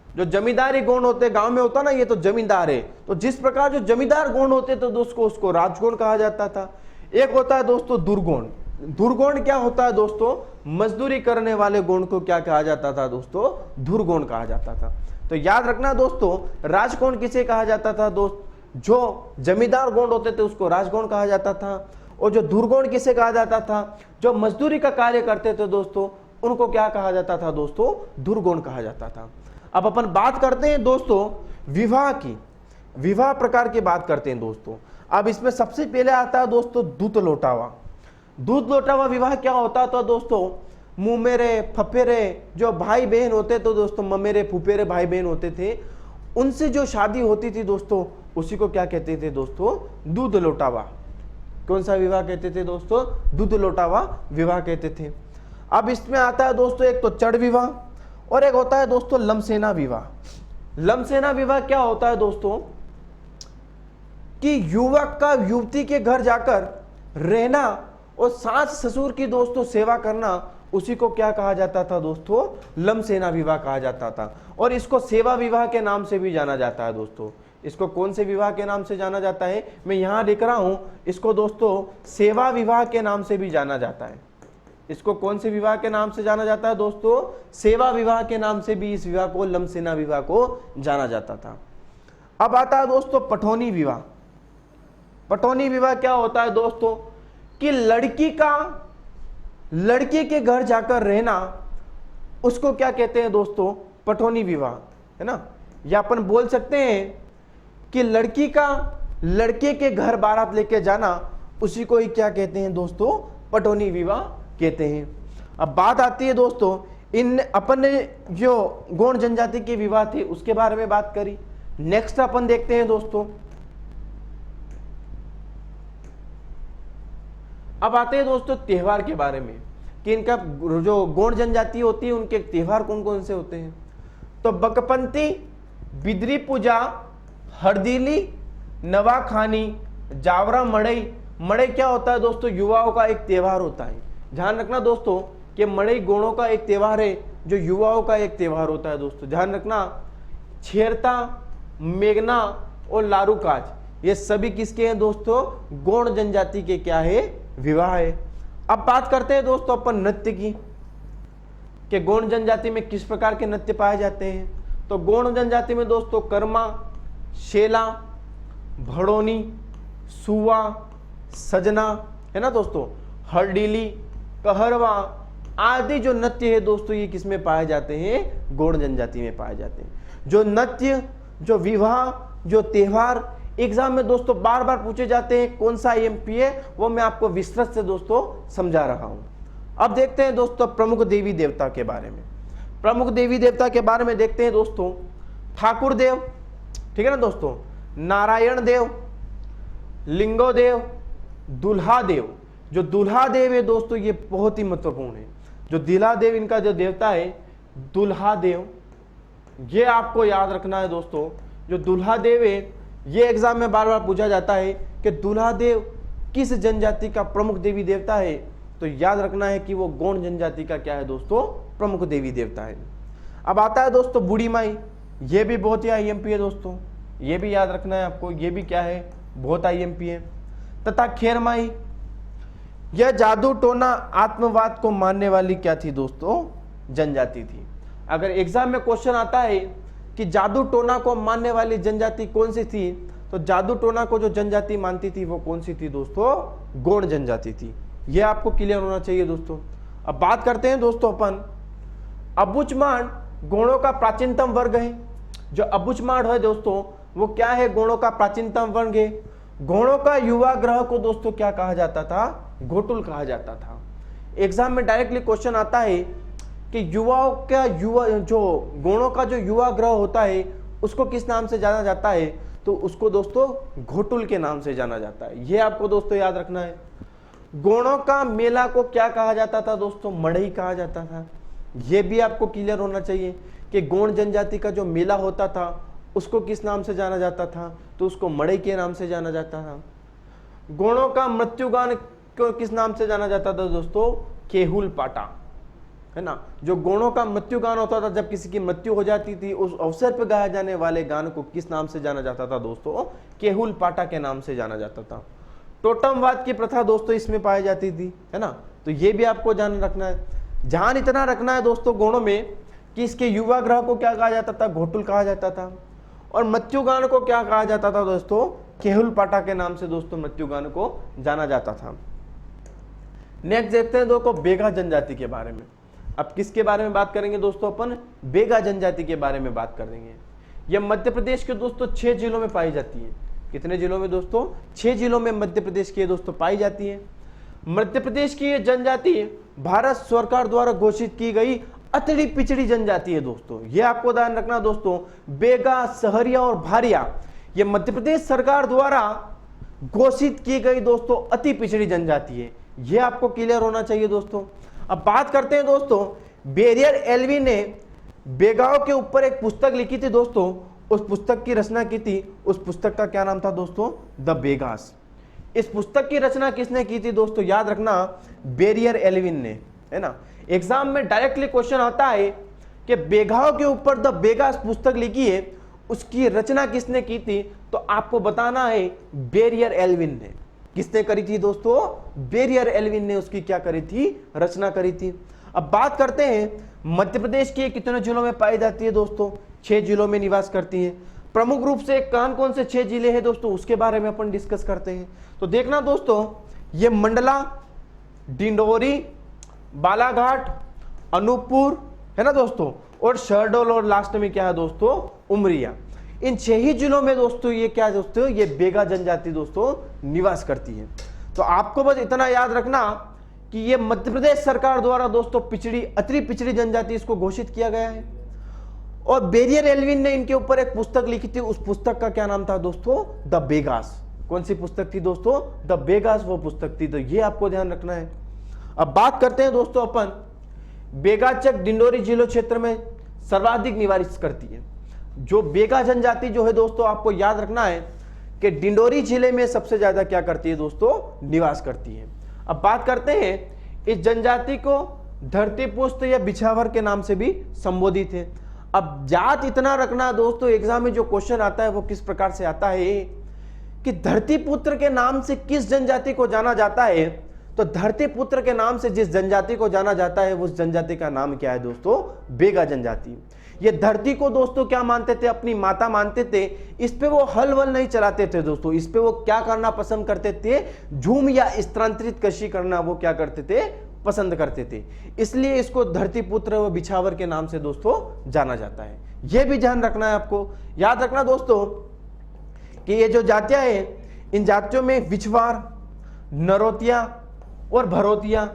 जो जमींदारी गौड़ होते हैं, गांव में होता ना, ये तो जमींदार है। तो जिस प्रकार जो जमींदार गौड़ होते तो दोस्तों उसको राजगौड़ कहा जाता था। एक होता है दोस्तों दुर्गौड़। दुर्गौड़ क्या होता है दोस्तों, मजदूरी करने वाले गौड़ को क्या कहा जाता था दोस्तों, दुर्गौड़ कहा जाता था। तो याद रखना दोस्तों, राजगौड़ किसे कहा जाता था दोस्त, जो जमींदार गौड़ होते थे उसको राजगौड़ कहा जाता था। और जो दुर्गौड़ किसे कहा जाता था, जो मजदूरी का कार्य करते थे दोस्तों, उनको क्या कहा जाता था दोस्तों, दुर्गौड़ कहा जाता था। अब अपन बात करते हैं दोस्तों विवाह की। विवाह प्रकार की बात करते हैं दोस्तों। अब इसमें सबसे पहले आता है दोस्तों दूध लोटावा। दूध लोटावा विवाह क्या होता था दोस्तों, मुमेरे फफेरे जो भाई बहन होते थे दोस्तों, ममेरे फुफेरे भाई बहन होते थे, उनसे जो शादी होती थी दोस्तों, उसी को क्या कहते थे दोस्तों, दूध लोटावा। कौन सा विवाह कहते थे दोस्तों, दूध लोटावा विवाह कहते थे। अब इसमें आता है दोस्तों एक तो चढ़ विवाह, और एक होता है दोस्तों लमसेना विवाह। लमसेना विवाह क्या होता है दोस्तों, कि युवक का युवती के घर जाकर रहना और सास ससुर की दोस्तों सेवा करना, उसी को क्या कहा जाता था दोस्तों, लम सेना विवाह कहा जाता था। और इसको सेवा विवाह के नाम से भी जाना जाता है दोस्तों। इसको कौन से विवाह के नाम से जाना जाता है, मैं यहां लिख रहा हूं, इसको दोस्तों सेवा विवाह के नाम से भी जाना जाता है। इसको कौन से विवाह के नाम से जाना जाता है दोस्तों, सेवा विवाह के नाम से भी इस विवाह को, लम सेना विवाह को जाना जाता था। अब आता है दोस्तों पठौनी विवाह। पठौनी विवाह क्या होता है दोस्तों, कि लड़की का लड़के के घर जाकर रहना, उसको क्या कहते हैं दोस्तों, पठौनी विवाह, है ना। या अपन बोल सकते हैं कि लड़की का लड़के के घर बारात लेके जाना, उसी को ही क्या कहते हैं दोस्तों, पठौनी विवाह कहते हैं। अब बात आती है दोस्तों, इन अपन ने जो गौण जनजाति के विवाह थे उसके बारे में बात करी। नेक्स्ट अपन देखते हैं दोस्तों, अब आते हैं दोस्तों त्योहार के बारे में, कि इनका जो गौण जनजाति होती है उनके त्योहार कौन कौन से होते हैं। तो बकपंती, बिदरी पूजा, हरदीली, नवाखानी, जावरा मड़ई। मड़ई क्या होता है दोस्तों, युवाओं का एक त्योहार होता है। ध्यान रखना दोस्तों कि मड़ई गौणों का एक त्योहार है, जो युवाओं का एक त्योहार होता है दोस्तों। ध्यान रखना, छेरता, मेघना और लारूकाज, ये सभी किसके हैं दोस्तों, गौण जनजाति के क्या है, विवाह है। अब बात करते हैं दोस्तों अपन नृत्य की, कि गौण जनजाति में किस प्रकार के नृत्य पाए जाते हैं। तो गौण जनजाति में दोस्तों कर्मा, शेला, भड़ोनी, सुवा, सजना, है ना दोस्तों, हरडीली, कहरवा आदि जो नृत्य है दोस्तों, ये किसमें पाए जाते हैं, गौण जनजाति में पाए जाते हैं। जो नृत्य, जो विवाह, जो त्योहार एग्जाम में दोस्तों बार बार पूछे जाते हैं, कौन सा IMP है, वो मैं आपको विस्तृत से दोस्तों समझा रहा हूं। अब देखते हैं दोस्तों प्रमुख देवी देवता के बारे में। प्रमुख देवी देवता के बारे में देखते हैं दोस्तों, ठाकुर देव, ठीक है ना दोस्तों, नारायण देव, लिंगो देव, दुल्हा देव। जो दुल्हा देव है दोस्तों, ये बहुत ही महत्वपूर्ण है। जो दुल्हा देव, इनका जो देवता है दुल्हा देव, ये आपको याद रखना है दोस्तों। जो दुल्हा देव है, ये एग्जाम में बार बार पूछा जाता है कि दुल्हा देव किस जनजाति का प्रमुख देवी देवता है, तो याद रखना है कि वो गौण जनजाति का क्या है दोस्तों, प्रमुख देवी देवता है। अब आता है दोस्तों बूढ़ी माई, ये भी बहुत ही IMP है दोस्तों, ये भी याद रखना है आपको, ये भी क्या है, बहुत IMP है। तथा खेर माई, यह जादू टोना आत्मवाद को मानने वाली क्या थी दोस्तों, जनजाति थी। अगर एग्जाम में क्वेश्चन आता है कि जादू टोना को मानने वाली जनजाति कौन सी थी, तो जादू टोना को जो जनजाति मानती थी वो कौन सी थी दोस्तों, गौण जनजाति थी। ये आपको क्लियर होना चाहिए दोस्तों। अब बात करते हैं दोस्तों अपन, अबुचमाड़ गौणों का प्राचीनतम वर्ग है। जो अबुचमाड़ है दोस्तों, वो क्या है, गौणों का प्राचीनतम वर्ग है। गौणों का युवा ग्रह को दोस्तों क्या कहा जाता था, घोटुल कहा जाता था। एग्जाम में डायरेक्टली क्वेश्चन आता है कि युवाओं का जो गौणों का जो युवा ग्रह होता है उसको किस नाम से जाना जाता है, तो उसको दोस्तों घोटुल के नाम से जाना जाता है। ये आपको दोस्तों याद रखना है। गौणों का मेला को क्या कहा जाता था दोस्तों, मड़ई कहा जाता था। ये भी आपको क्लियर होना चाहिए कि गौण जनजाति का जो मेला होता था उसको किस नाम से जाना जाता था, तो उसको मड़ई के नाम से जाना जाता था। गौणों का मृत्युगान को किस नाम से जाना जाता था दोस्तों, केहुल पाटा, है ना। जो गौणों का मृत्युगान होता था, जब किसी की मृत्यु हो जाती थी, उस अवसर पर गाए जाने वाले गान को किस नाम से जाना जाता था दोस्तों, केहुल पाटा के नाम से जाना जाता था। टोटमवाद की प्रथा दोस्तों इसमें पाई जाती थी, है ना। तो ये भी आपको ध्यान रखना है। ध्यान इतना रखना है दोस्तों गौणों में कि इसके युवा ग्रह को क्या कहा जाता था, घोटुल कहा जाता था। और मृत्युगान को क्या कहा जाता था दोस्तों, केहुल पाटा के नाम से दोस्तों मृत्युगान को जाना जाता था। नेक्स्ट देखते हैं दोस्तों बेगा जनजाति के बारे में। अब किसके बारे में बात करेंगे दोस्तों, अपन बेगा जनजाति के बारे में बात करेंगे। यह मध्य प्रदेश के दोस्तों 6 जिलों में पाई जाती है। कितने जिलों में दोस्तों, 6 जिलों में मध्य प्रदेश की दोस्तों पाई जाती है। मध्य प्रदेश की यह जनजाति भारत सरकार द्वारा घोषित की गई अतड़ी पिछड़ी जनजाति है दोस्तों। यह आपको ध्यान रखना दोस्तों, बेगा, सहरिया और भारिया ये मध्य प्रदेश सरकार द्वारा घोषित की गई दोस्तों अति पिछड़ी जनजाति है। यह आपको क्लियर होना चाहिए दोस्तों। अब बात करते हैं दोस्तों, बेरियर एल्वी ने बेगाओं के ऊपर एक पुस्तक लिखी थी दोस्तों, उस पुस्तक की रचना की थी, उस पुस्तक का क्या नाम था दोस्तों, द बेगास। इस पुस्तक की रचना किसने की थी दोस्तों, याद रखना बेरियर एल्विन ने, है ना। एग्जाम में डायरेक्टली क्वेश्चन आता है कि बेगाओं के ऊपर द बेगास पुस्तक लिखी है, उसकी रचना किसने की थी? तो आपको बताना है बेरियर एल्विन ने। किसने करी थी दोस्तों? बेरियर एल्विन ने उसकी क्या करी थी? रचना करी थी। अब बात करते हैं मध्य प्रदेश के कितने जिलों में पाई जाती है दोस्तों? 6 जिलों में निवास करती है। प्रमुख रूप से कौन कौन से 6 जिले हैं दोस्तों, उसके बारे में अपन डिस्कस करते हैं। तो देखना दोस्तों, ये मंडला, डिंडोरी, बालाघाट, अनूपपुर है ना दोस्तों, और शहडोल, और लास्ट में क्या है दोस्तों? उमरिया। इन 6 ही जिलों में दोस्तों ये क्या है दोस्तों? ये बेगा जनजाति दोस्तों निवास करती है। तो आपको बस इतना याद रखना कि ये मध्य प्रदेश सरकार द्वारा दोस्तों पिछड़ी, अति पिछड़ी जनजाति इसको घोषित किया गया है। और बेरियर एल्विन ने इनके ऊपर एक पुस्तक लिखी थी, उस पुस्तक का क्या नाम था दोस्तों? द बेगास। कौन सी पुस्तक थी दोस्तों? द बेगास वो पुस्तक थी। तो ये आपको ध्यान रखना है। अब बात करते हैं दोस्तों अपन, बेगाचक डिंडोरी जिलों क्षेत्र में सर्वाधिक निवास करती है। जो बेगा जनजाति जो है दोस्तों, आपको याद रखना है कि डिंडोरी जिले में सबसे ज्यादा क्या करती है दोस्तों? निवास करती है। अब बात करते हैं, इस जनजाति को धरतीपुत्र या बिछावर के नाम से भी संबोधित है। अब जात इतना रखना दोस्तों, एग्जाम में जो क्वेश्चन आता है वो किस प्रकार से आता है कि धरतीपुत्र के नाम से किस जनजाति को जाना जाता है? तो धरतीपुत्र के नाम से जिस जनजाति को जाना जाता है उस जनजाति का नाम क्या है दोस्तों? बेगा जनजाति। ये धरती को दोस्तों क्या मानते थे? अपनी माता मानते थे। इस पे वो हल वल नहीं चलाते थे दोस्तों। इस पे वो क्या करना पसंद करते थे? झूम या स्थानांतरित कृषि करना वो क्या करते थे? पसंद करते थे। इसलिए इसको धरतीपुत्र व बिछावर के नाम से दोस्तों जाना जाता है। यह भी ध्यान रखना है, आपको याद रखना दोस्तों कि ये जो जातियां हैं, इन जातियों में बिछवार, नरोतिया और भरोतिया,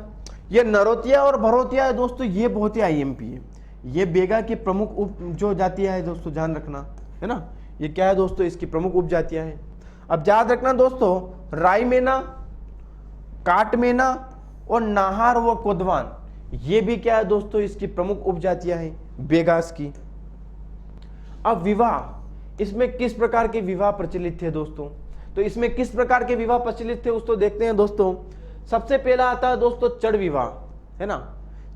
ये नरोतिया और भरोतिया है दोस्तों, ये बहुत ही आईएमपी है। ये बेगा की प्रमुख उप जो जातियां है दोस्तों, ध्यान रखना है ना। ये क्या है दोस्तों? इसकी प्रमुख उप जातियां हैं। अब याद रखना दोस्तों, रायमेना, काटमेना और नाहार व कोदवान, ये भी क्या है दोस्तों? इसकी प्रमुख उप जातियां हैं बेगास की। अब विवाह, इसमें किस प्रकार के विवाह प्रचलित थे दोस्तों? तो इसमें किस प्रकार के विवाह प्रचलित थे उसको देखते हैं दोस्तों। सबसे पहला आता है दोस्तों चढ़ विवाह, है ना।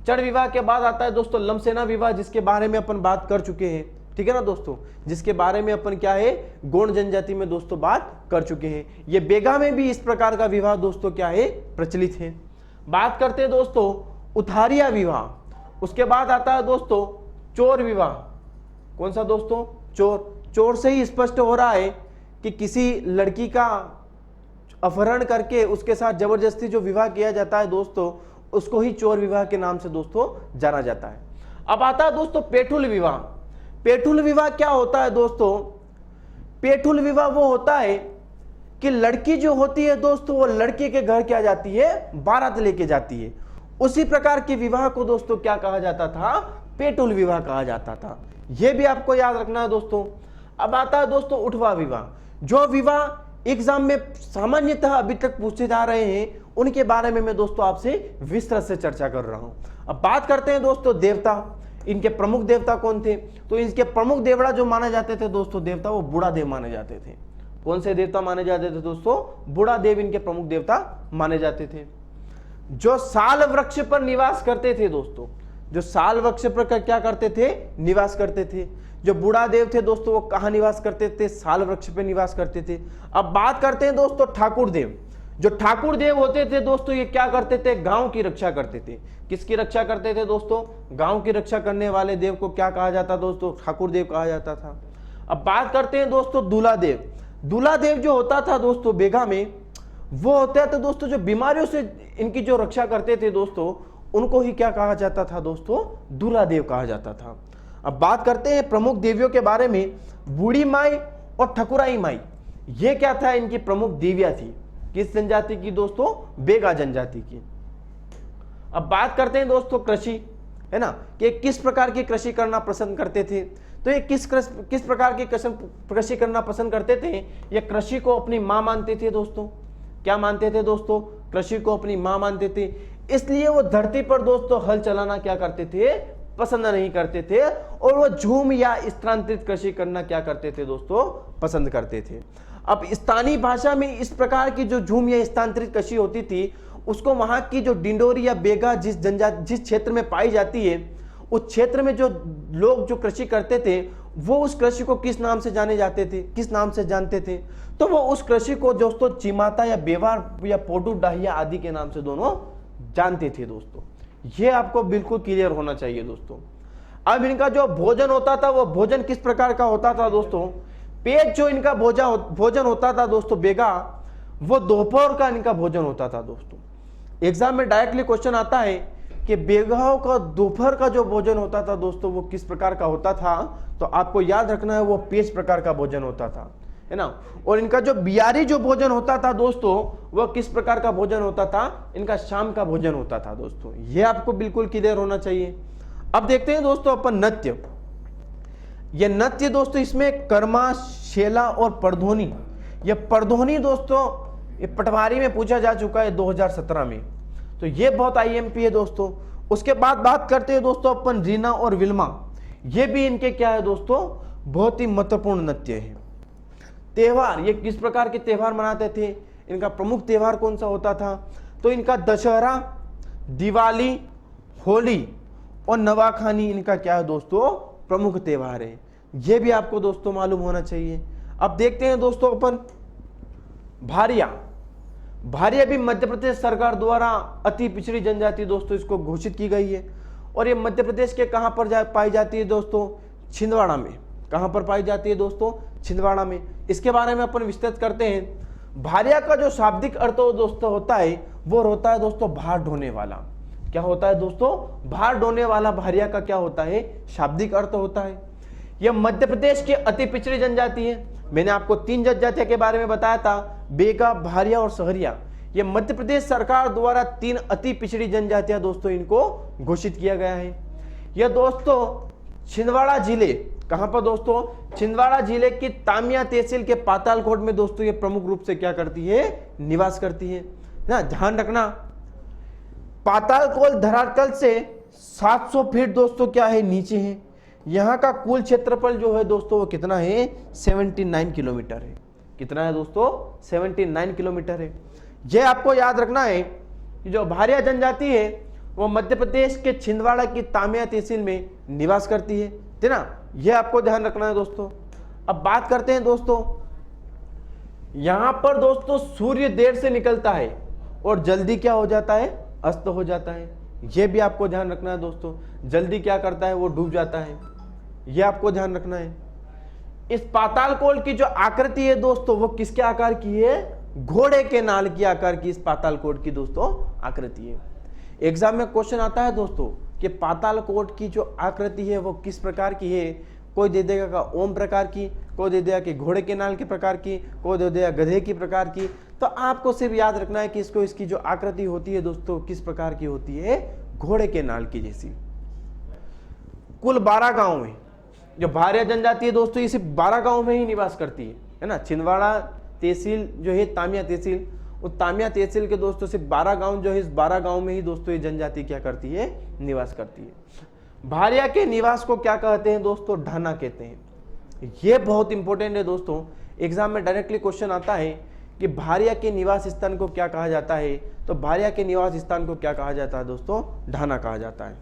चढ़ विवाह के बाद आता है दोस्तों लमसेना विवाह, जिसके बारे में अपन बात कर चुके हैं, ठीक है ना दोस्तों, जिसके बारे में अपन क्या है? गोंड जनजाति में दोस्तों बात कर चुके हैं। ये बेगा में भी इस प्रकार का विवाह दोस्तों क्या है? प्रचलित है। बात करते हैं दोस्तों उथारिया विवाह। उसके बाद आता है दोस्तों चोर विवाह। कौन सा दोस्तों? चोर। चोर से ही स्पष्ट हो रहा है कि किसी लड़की का अपहरण करके उसके साथ जबरदस्ती जो विवाह किया जाता है दोस्तों, उसको ही चोर विवाह के नाम से दोस्तों जाना जाता है। अब आता है दोस्तों पेठुल विवाह। पेठुल विवाह क्या होता है दोस्तों? पेठुल विवाह वो होता है कि लड़की जो होती है दोस्तों, वो लड़के के घर क्या जाती है? बारात लेके जाती है। उसी प्रकार के विवाह को दोस्तों क्या कहा जाता था? पेठुल विवाह कहा जाता था। यह भी आपको याद रखना है दोस्तों। अब आता है दोस्तों उठवा विवाह। जो विवाह एग्जाम में सामान्यतः अभी तक पूछे जा रहे हैं, उनके बारे में मैं दोस्तों आपसे विस्तृत से चर्चा कर रहा हूं। अब बात करते हैं दोस्तों देवता। इनके प्रमुख देवता कौन थे? तो इनके प्रमुख देवता जो माने जाते थे दोस्तों देवता, वो बूढ़ा देव माने जाते थे। कौन से देवता माने जाते थे दोस्तों? बूढ़ा देव इनके प्रमुख देवता माने जाते थे। जो साल वृक्ष पर निवास करते थे दोस्तों, जो साल वृक्ष पर क्या करते थे? निवास करते थे। जो बूढ़ा देव थे दोस्तों, वो कहां निवास करते थे? साल वृक्ष पे निवास करते थे। अब बात करते हैं दोस्तों ठाकुर देव। जो ठाकुर देव होते थे दोस्तों, ये क्या करते थे? गांव की रक्षा करते थे। किसकी रक्षा करते थे दोस्तों? गांव की रक्षा करने वाले देव को क्या कहा जाता दोस्तों? ठाकुर देव कहा जाता था। अब बात करते हैं दोस्तों दूल्हा देव। दूल्हा देव जो होता था दोस्तों बेगा में, वो होता था दोस्तों जो बीमारियों से इनकी जो रक्षा करते थे दोस्तों, उनको ही क्या कहा जाता था दोस्तों? दूल्हा देव कहा जाता था। अब बात करते हैं प्रमुख देवियों के बारे में। बूढ़ी माई और ठकुराई माई, ये क्या था? इनकी प्रमुख देवियां थी। किस जनजाति की दोस्तों? बेगा जनजाति की। अब बात करते हैं दोस्तों कृषि, है ना, कि किस प्रकार की कृषि करना पसंद करते थे। तो ये किस प्रकार की कृषि करना पसंद करते थे? ये कृषि को अपनी मां मानते थे दोस्तों। क्या मानते थे दोस्तों? कृषि को अपनी मां मानते थे। इसलिए वो धरती पर दोस्तों हल चलाना क्या करते थे? पसंद नहीं करते थे। और वो झूम या स्थानांतरित कृषि करना क्या करते थे दोस्तों? पसंद करते थे। अब स्थानीय भाषा में इस प्रकार की जो झूम या स्थानांतरित कृषि होती थी, उसको वहां की जो डिंडोरी या बेगा जिस क्षेत्र में पाई जाती है, उस क्षेत्र में जो लोग जो कृषि करते थे वो उस कृषि को किस नाम से जाने जाते थे, किस नाम से जानते थे? तो वो उस कृषि को दोस्तों चिमाता या बेवार या पोटू डाहिया आदि के नाम से दोनों जानते थे दोस्तों। ये आपको बिल्कुल क्लियर होना चाहिए दोस्तों। अब इनका जो भोजन होता था वो भोजन किस प्रकार का होता था दोस्तों? पेट जो इनका भोजन होता था दोस्तों बेगा, वो दोपहर का इनका भोजन होता था दोस्तों। एग्जाम में डायरेक्टली क्वेश्चन आता है कि बेगाओं का दोपहर का जो भोजन होता था दोस्तों वो किस प्रकार का होता था? तो आपको याद रखना है वो पेज प्रकार का भोजन होता था, है ना। और इनका जो बियारी जो भोजन होता था दोस्तों वह किस प्रकार का भोजन होता था? इनका शाम का भोजन होता था दोस्तों। ये आपको बिल्कुल क्लियर होना चाहिए। अब देखते हैं दोस्तों अपन नृत्य। ये नृत्य दोस्तों इसमें कर्मा, शेला और परधोनी। ये परधोनी दोस्तों ये पटवारी में पूछा जा चुका है 2017 में, तो ये बहुत आईएमपी है दोस्तों। उसके बाद बात करते हैं दोस्तों अपन रीना और विल्मा। ये भी इनके क्या है दोस्तों? बहुत ही महत्वपूर्ण नृत्य है। त्योहार, ये किस प्रकार के त्योहार मनाते थे? इनका प्रमुख त्योहार कौन सा होता था? तो इनका दशहरा, दिवाली, होली और नवाखानी इनका क्या है दोस्तों? प्रमुख त्योहार है। ये भी आपको दोस्तों मालूम होना चाहिए। अब देखते हैं दोस्तों अपन भारिया। भारिया भी मध्य प्रदेश सरकार द्वारा अति पिछड़ी जनजाति दोस्तों इसको घोषित की गई है। और ये मध्य प्रदेश के कहां पर पाई जाती है दोस्तों? छिंदवाड़ा में। कहां पर पाई जाती है दोस्तों? छिंदवाड़ा में। इसके बारे में अपन विस्तृत करते हैं। भारिया का जो शाब्दिक अर्थ दोस्तों होता है वो होता है दोस्तों भार ढोने वाला। क्या होता है दोस्तों? भार ढोने वाला भारिया का क्या होता है? शाब्दिक अर्थ होता है। यह मध्य प्रदेश की अति पिछड़ी जनजाति है। मैंने आपको 3 जनजातियों के बारे में बताया था, बेगा, भारिया और सहरिया। ये मध्य प्रदेश सरकार द्वारा 3 अति पिछड़ी जनजातियां दोस्तों इनको घोषित किया गया है। यह दोस्तों छिंदवाड़ा जिले, कहां पर दोस्तों? छिंदवाड़ा जिले की तामिया तहसील के पातालकोट में दोस्तों ये प्रमुख रूप से क्या करती है? निवास करती है ना। ध्यान रखना, पातालकोट धरातल से 700 फीट दोस्तों क्या है? नीचे है। यहां का कुल क्षेत्रफल जो है दोस्तों वो कितना है? 79 किलोमीटर है। कितना है दोस्तों? 79 किलोमीटर है। यह आपको याद रखना है कि जो भारिया जनजाति है वो मध्य प्रदेश के छिंदवाड़ा की तामिया तहसील में निवास करती है ना। यह आपको ध्यान रखना है दोस्तों। अब बात करते हैं दोस्तों, यहां पर दोस्तों सूर्य देर से निकलता है और जल्दी क्या हो जाता है? अस्त हो जाता है। यह भी आपको ध्यान रखना है दोस्तों। जल्दी क्या करता है? वो डूब जाता है। यह आपको ध्यान रखना है। इस पातालकोट की जो आकृति है दोस्तों वो किसके आकार की है? घोड़े के नाल की आकार की इस पातालकोट की दोस्तों आकृति है। एग्जाम में क्वेश्चन आता है दोस्तों कि पातालकोट की जो आकृति है वो किस प्रकार की है? कोई दे देगा का ओम प्रकार की, कोई दे देगा कि घोड़े के नाल के प्रकार की, कोई दे देगा गधे की प्रकार की। तो आपको सिर्फ याद रखना है कि इसकी जो आकृति होती है दोस्तों किस प्रकार की होती है? घोड़े के नाल की जैसी। कुल 12 गांव में जो भारिया जनजाति है दोस्तों ये सिर्फ 12 गांव में ही निवास करती है ना। छिंदवाड़ा तहसील जो है तामिया तहसील, उस तामिया तहसील के दोस्तों सिर्फ 12 गांव जो है इस 12 गांव में ही दोस्तों ये जनजाति क्या करती है? निवास करती है। भारिया के निवास को क्या कहते हैं दोस्तों? ढाना कहते हैं। ये बहुत इंपॉर्टेंट है दोस्तों। एग्जाम में डायरेक्टली क्वेश्चन आता है कि भारिया के निवास स्थान को क्या कहा जाता है? तो भारिया के निवास स्थान को क्या कहा जाता है दोस्तों? ढाना कहा जाता है।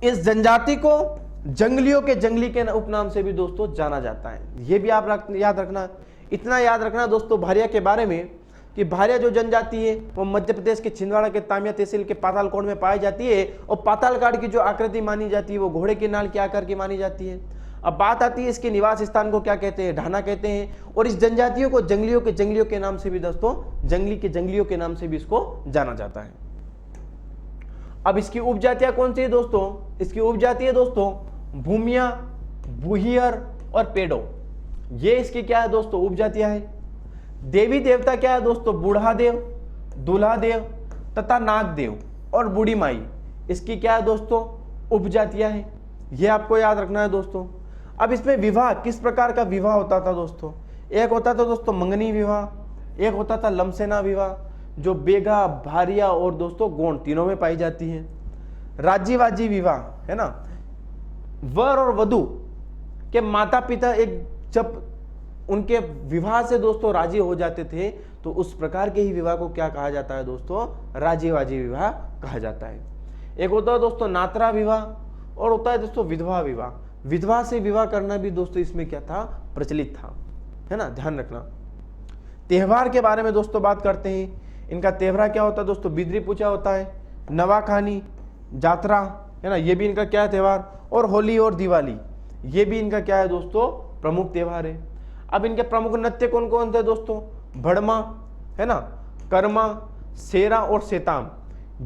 इस जनजाति को जंगलियों के जंगली के उपनाम से भी दोस्तों जाना जाता है। यह भी आप याद रखना। इतना याद रखना दोस्तों भारिया के बारे में कि भारिया जो जनजाति है वो मध्य प्रदेश के छिंदवाड़ा के तामिया तहसील के पातालकोट में पाई जाती है। और पातालकोट की जो आकृति मानी जाती है वो घोड़े के नाल के आकार की मानी जाती है। अब बात आती है इसके निवास स्थान को क्या कहते हैं? ढाना कहते हैं। और इस जनजातियों को जंगलियों के नाम से भी दोस्तों जंगलियों के नाम से भी इसको जाना जाता है। अब इसकी उपजातियां कौन सी है दोस्तों? इसकी उपजाति है दोस्तों भूमिया, बुहियर और पेड़ो। ये इसकी क्या है दोस्तों? उपजातियां है। देवी देवता क्या है दोस्तों? बूढ़ा देव, दूल्हा देव तथा नाग देव और बूढ़ी माई इसकी क्या है दोस्तों? उपजातियां है। ये आपको याद रखना है दोस्तों। अब इसमें विवाह किस प्रकार का विवाह होता था दोस्तों? एक होता था दोस्तों मंगनी विवाह, एक होता था लमसेना विवाह जो बेगा, भारिया और दोस्तों गोंड तीनों में पाई जाती है। राज्यवाजी विवाह है ना, वर और वधु के माता पिता एक जब उनके विवाह से दोस्तों राजी हो जाते थे तो उस प्रकार के ही विवाह को क्या कहा जाता है दोस्तों, राज्यवाजी विवाह कहा जाता है। एक होता है दोस्तों नातरा विवाह और होता है दोस्तों विधवा विवाह। विधवा से विवाह करना भी दोस्तों इसमें क्या था, प्रचलित था, है ना, ध्यान रखना। त्योहार के बारे में दोस्तों बात करते हैं। इनका त्योहार क्या होता है दोस्तों, बिद्री पूजा होता है, नवाखानी, जात्रा, है ना, ये भी इनका क्या है त्योहार, और होली और दिवाली, ये भी इनका क्या है दोस्तों, प्रमुख त्योहार है। अब इनके प्रमुख नृत्य कौन कौन थे दोस्तों, भड़मा, है ना, कर्मा, सेरा और सेताम,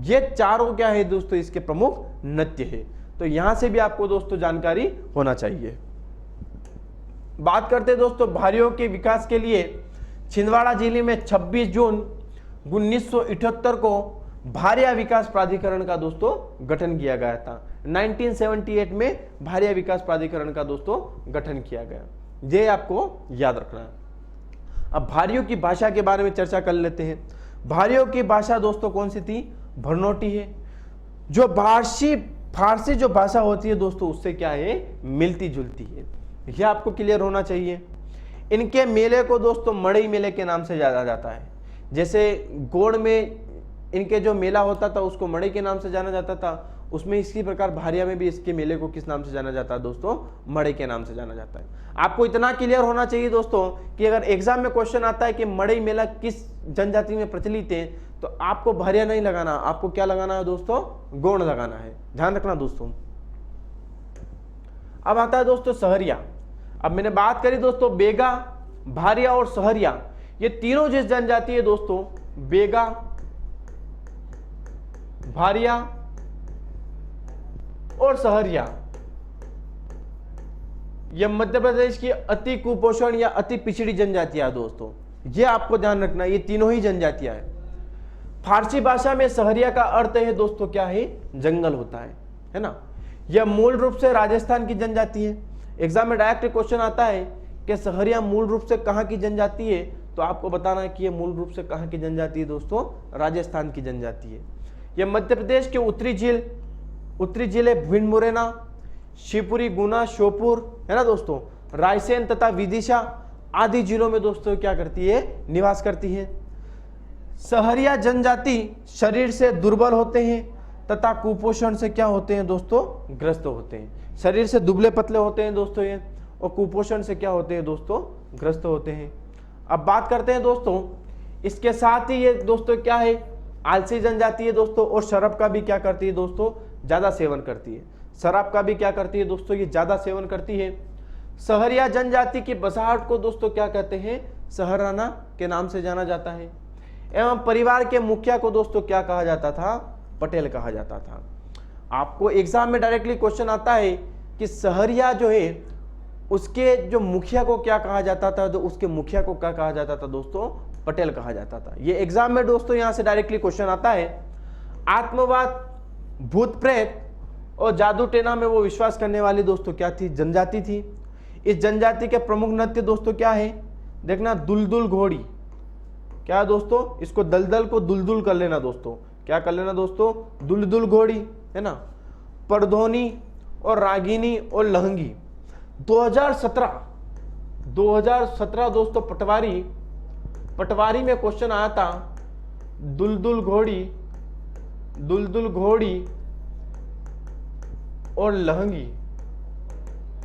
ये चारों क्या है दोस्तों इसके प्रमुख नृत्य है। तो यहां से भी आपको दोस्तों जानकारी होना चाहिए। बात करते हैं दोस्तों भारियों के विकास के लिए छिंदवाड़ा जिले में 26 जून 1978 को भारिया विकास प्राधिकरण का दोस्तों गठन किया गया था। 1978 में भारिया विकास प्राधिकरण का दोस्तों गठन किया गया, ये आपको याद रखना है। अब भारियों की भाषा के बारे में चर्चा कर लेते हैं। भारियों की भाषा दोस्तों कौन सी थी, भरनोटी है, जो फारसी जो भाषा होती है दोस्तों उससे क्या है, मिलती जुलती है, यह आपको क्लियर होना चाहिए। इनके मेले को दोस्तों मड़ई मेले के नाम से जाना जाता है। जैसे गोड़ में इनके जो मेला होता था उसको मड़ई के नाम से जाना जाता था, उसमें इसी प्रकार भारिया में भी इसके मेले को किस नाम से जाना जाता है दोस्तों, मड़ई के नाम से जाना जाता है। आपको इतना क्लियर होना चाहिए दोस्तों कि अगर एग्जाम में क्वेश्चन आता है कि मड़ई मेला किस जनजाति में प्रचलित है, तो आपको भारिया नहीं लगाना, आपको क्या लगाना है दोस्तों, गोंड लगाना है, ध्यान रखना दोस्तों। अब आता है दोस्तों सहरिया। अब मैंने बात करी दोस्तों बेगा, भारिया और सहरिया, ये तीनों जिस जनजाति है दोस्तों, बेगा, भारिया और सहरिया, यह मध्य प्रदेश की अति कुपोषण या अति पिछड़ी जनजातियां है दोस्तों, ये आपको ध्यान रखना, ये तीनों ही जनजातियां हैं। फारसी भाषा में सहरिया का अर्थ है दोस्तों क्या है, जंगल होता है ना। यह मूल रूप से राजस्थान की जनजाति है। एग्जाम में डायरेक्ट क्वेश्चन आता है कि सहरिया मूल रूप से कहां की जनजाति है, तो आपको बताना है कि यह मूल रूप से कहां की जनजाति है दोस्तों, राजस्थान की जनजाति है। यह मध्य प्रदेश के उत्तरी जिले भिंड, मुरैना, शिवपुरी, गुना, श्योपुर, है ना दोस्तों, रायसेन तथा विदिशा आदि जिलों में दोस्तों क्या करती है, निवास करती है। सहरिया जनजाति शरीर से दुर्बल होते हैं तथा कुपोषण से क्या होते हैं दोस्तों, ग्रस्त होते हैं। शरीर से दुबले पतले होते हैं दोस्तों ये, और कुपोषण से क्या होते हैं दोस्तों, ग्रस्त होते हैं। अब बात करते हैं दोस्तों, इसके साथ ही ये दोस्तों क्या है, आलसी जनजाति है दोस्तों, और शराब का भी क्या करती है दोस्तों, ज्यादा सेवन करती है। शराब का भी क्या करती है दोस्तों, ये ज्यादा सेवन करती है। सहरिया जनजाति की बसाहट को दोस्तों क्या कहते हैं, सहराना के नाम से जाना जाता है। एवं परिवार के मुखिया को दोस्तों क्या कहा जाता था, पटेल कहा जाता था। आपको एग्जाम में डायरेक्टली क्वेश्चन आता है कि सहरिया जो है उसके जो मुखिया को क्या कहा जाता था, तो उसके मुखिया को क्या कहा जाता था दोस्तों, पटेल कहा जाता था। ये एग्जाम में दोस्तों यहां से डायरेक्टली क्वेश्चन आता है। आत्मवाद, भूत प्रेत और जादू टेना में वो विश्वास करने वाली दोस्तों क्या थी, जनजाति थी। इस जनजाति के प्रमुख नृत्य दोस्तों क्या है, देखना, दुलदुल घोड़ी, क्या है दोस्तों, इसको दलदल को दुलदुल कर लेना दोस्तों, क्या कर लेना दोस्तों, दुलदुल घोड़ी, है ना, परधोनी और रागिनी और लहंगी। 2017 दोस्तों पटवारी में क्वेश्चन आया था, दुलदुल घोड़ी और लहंगी,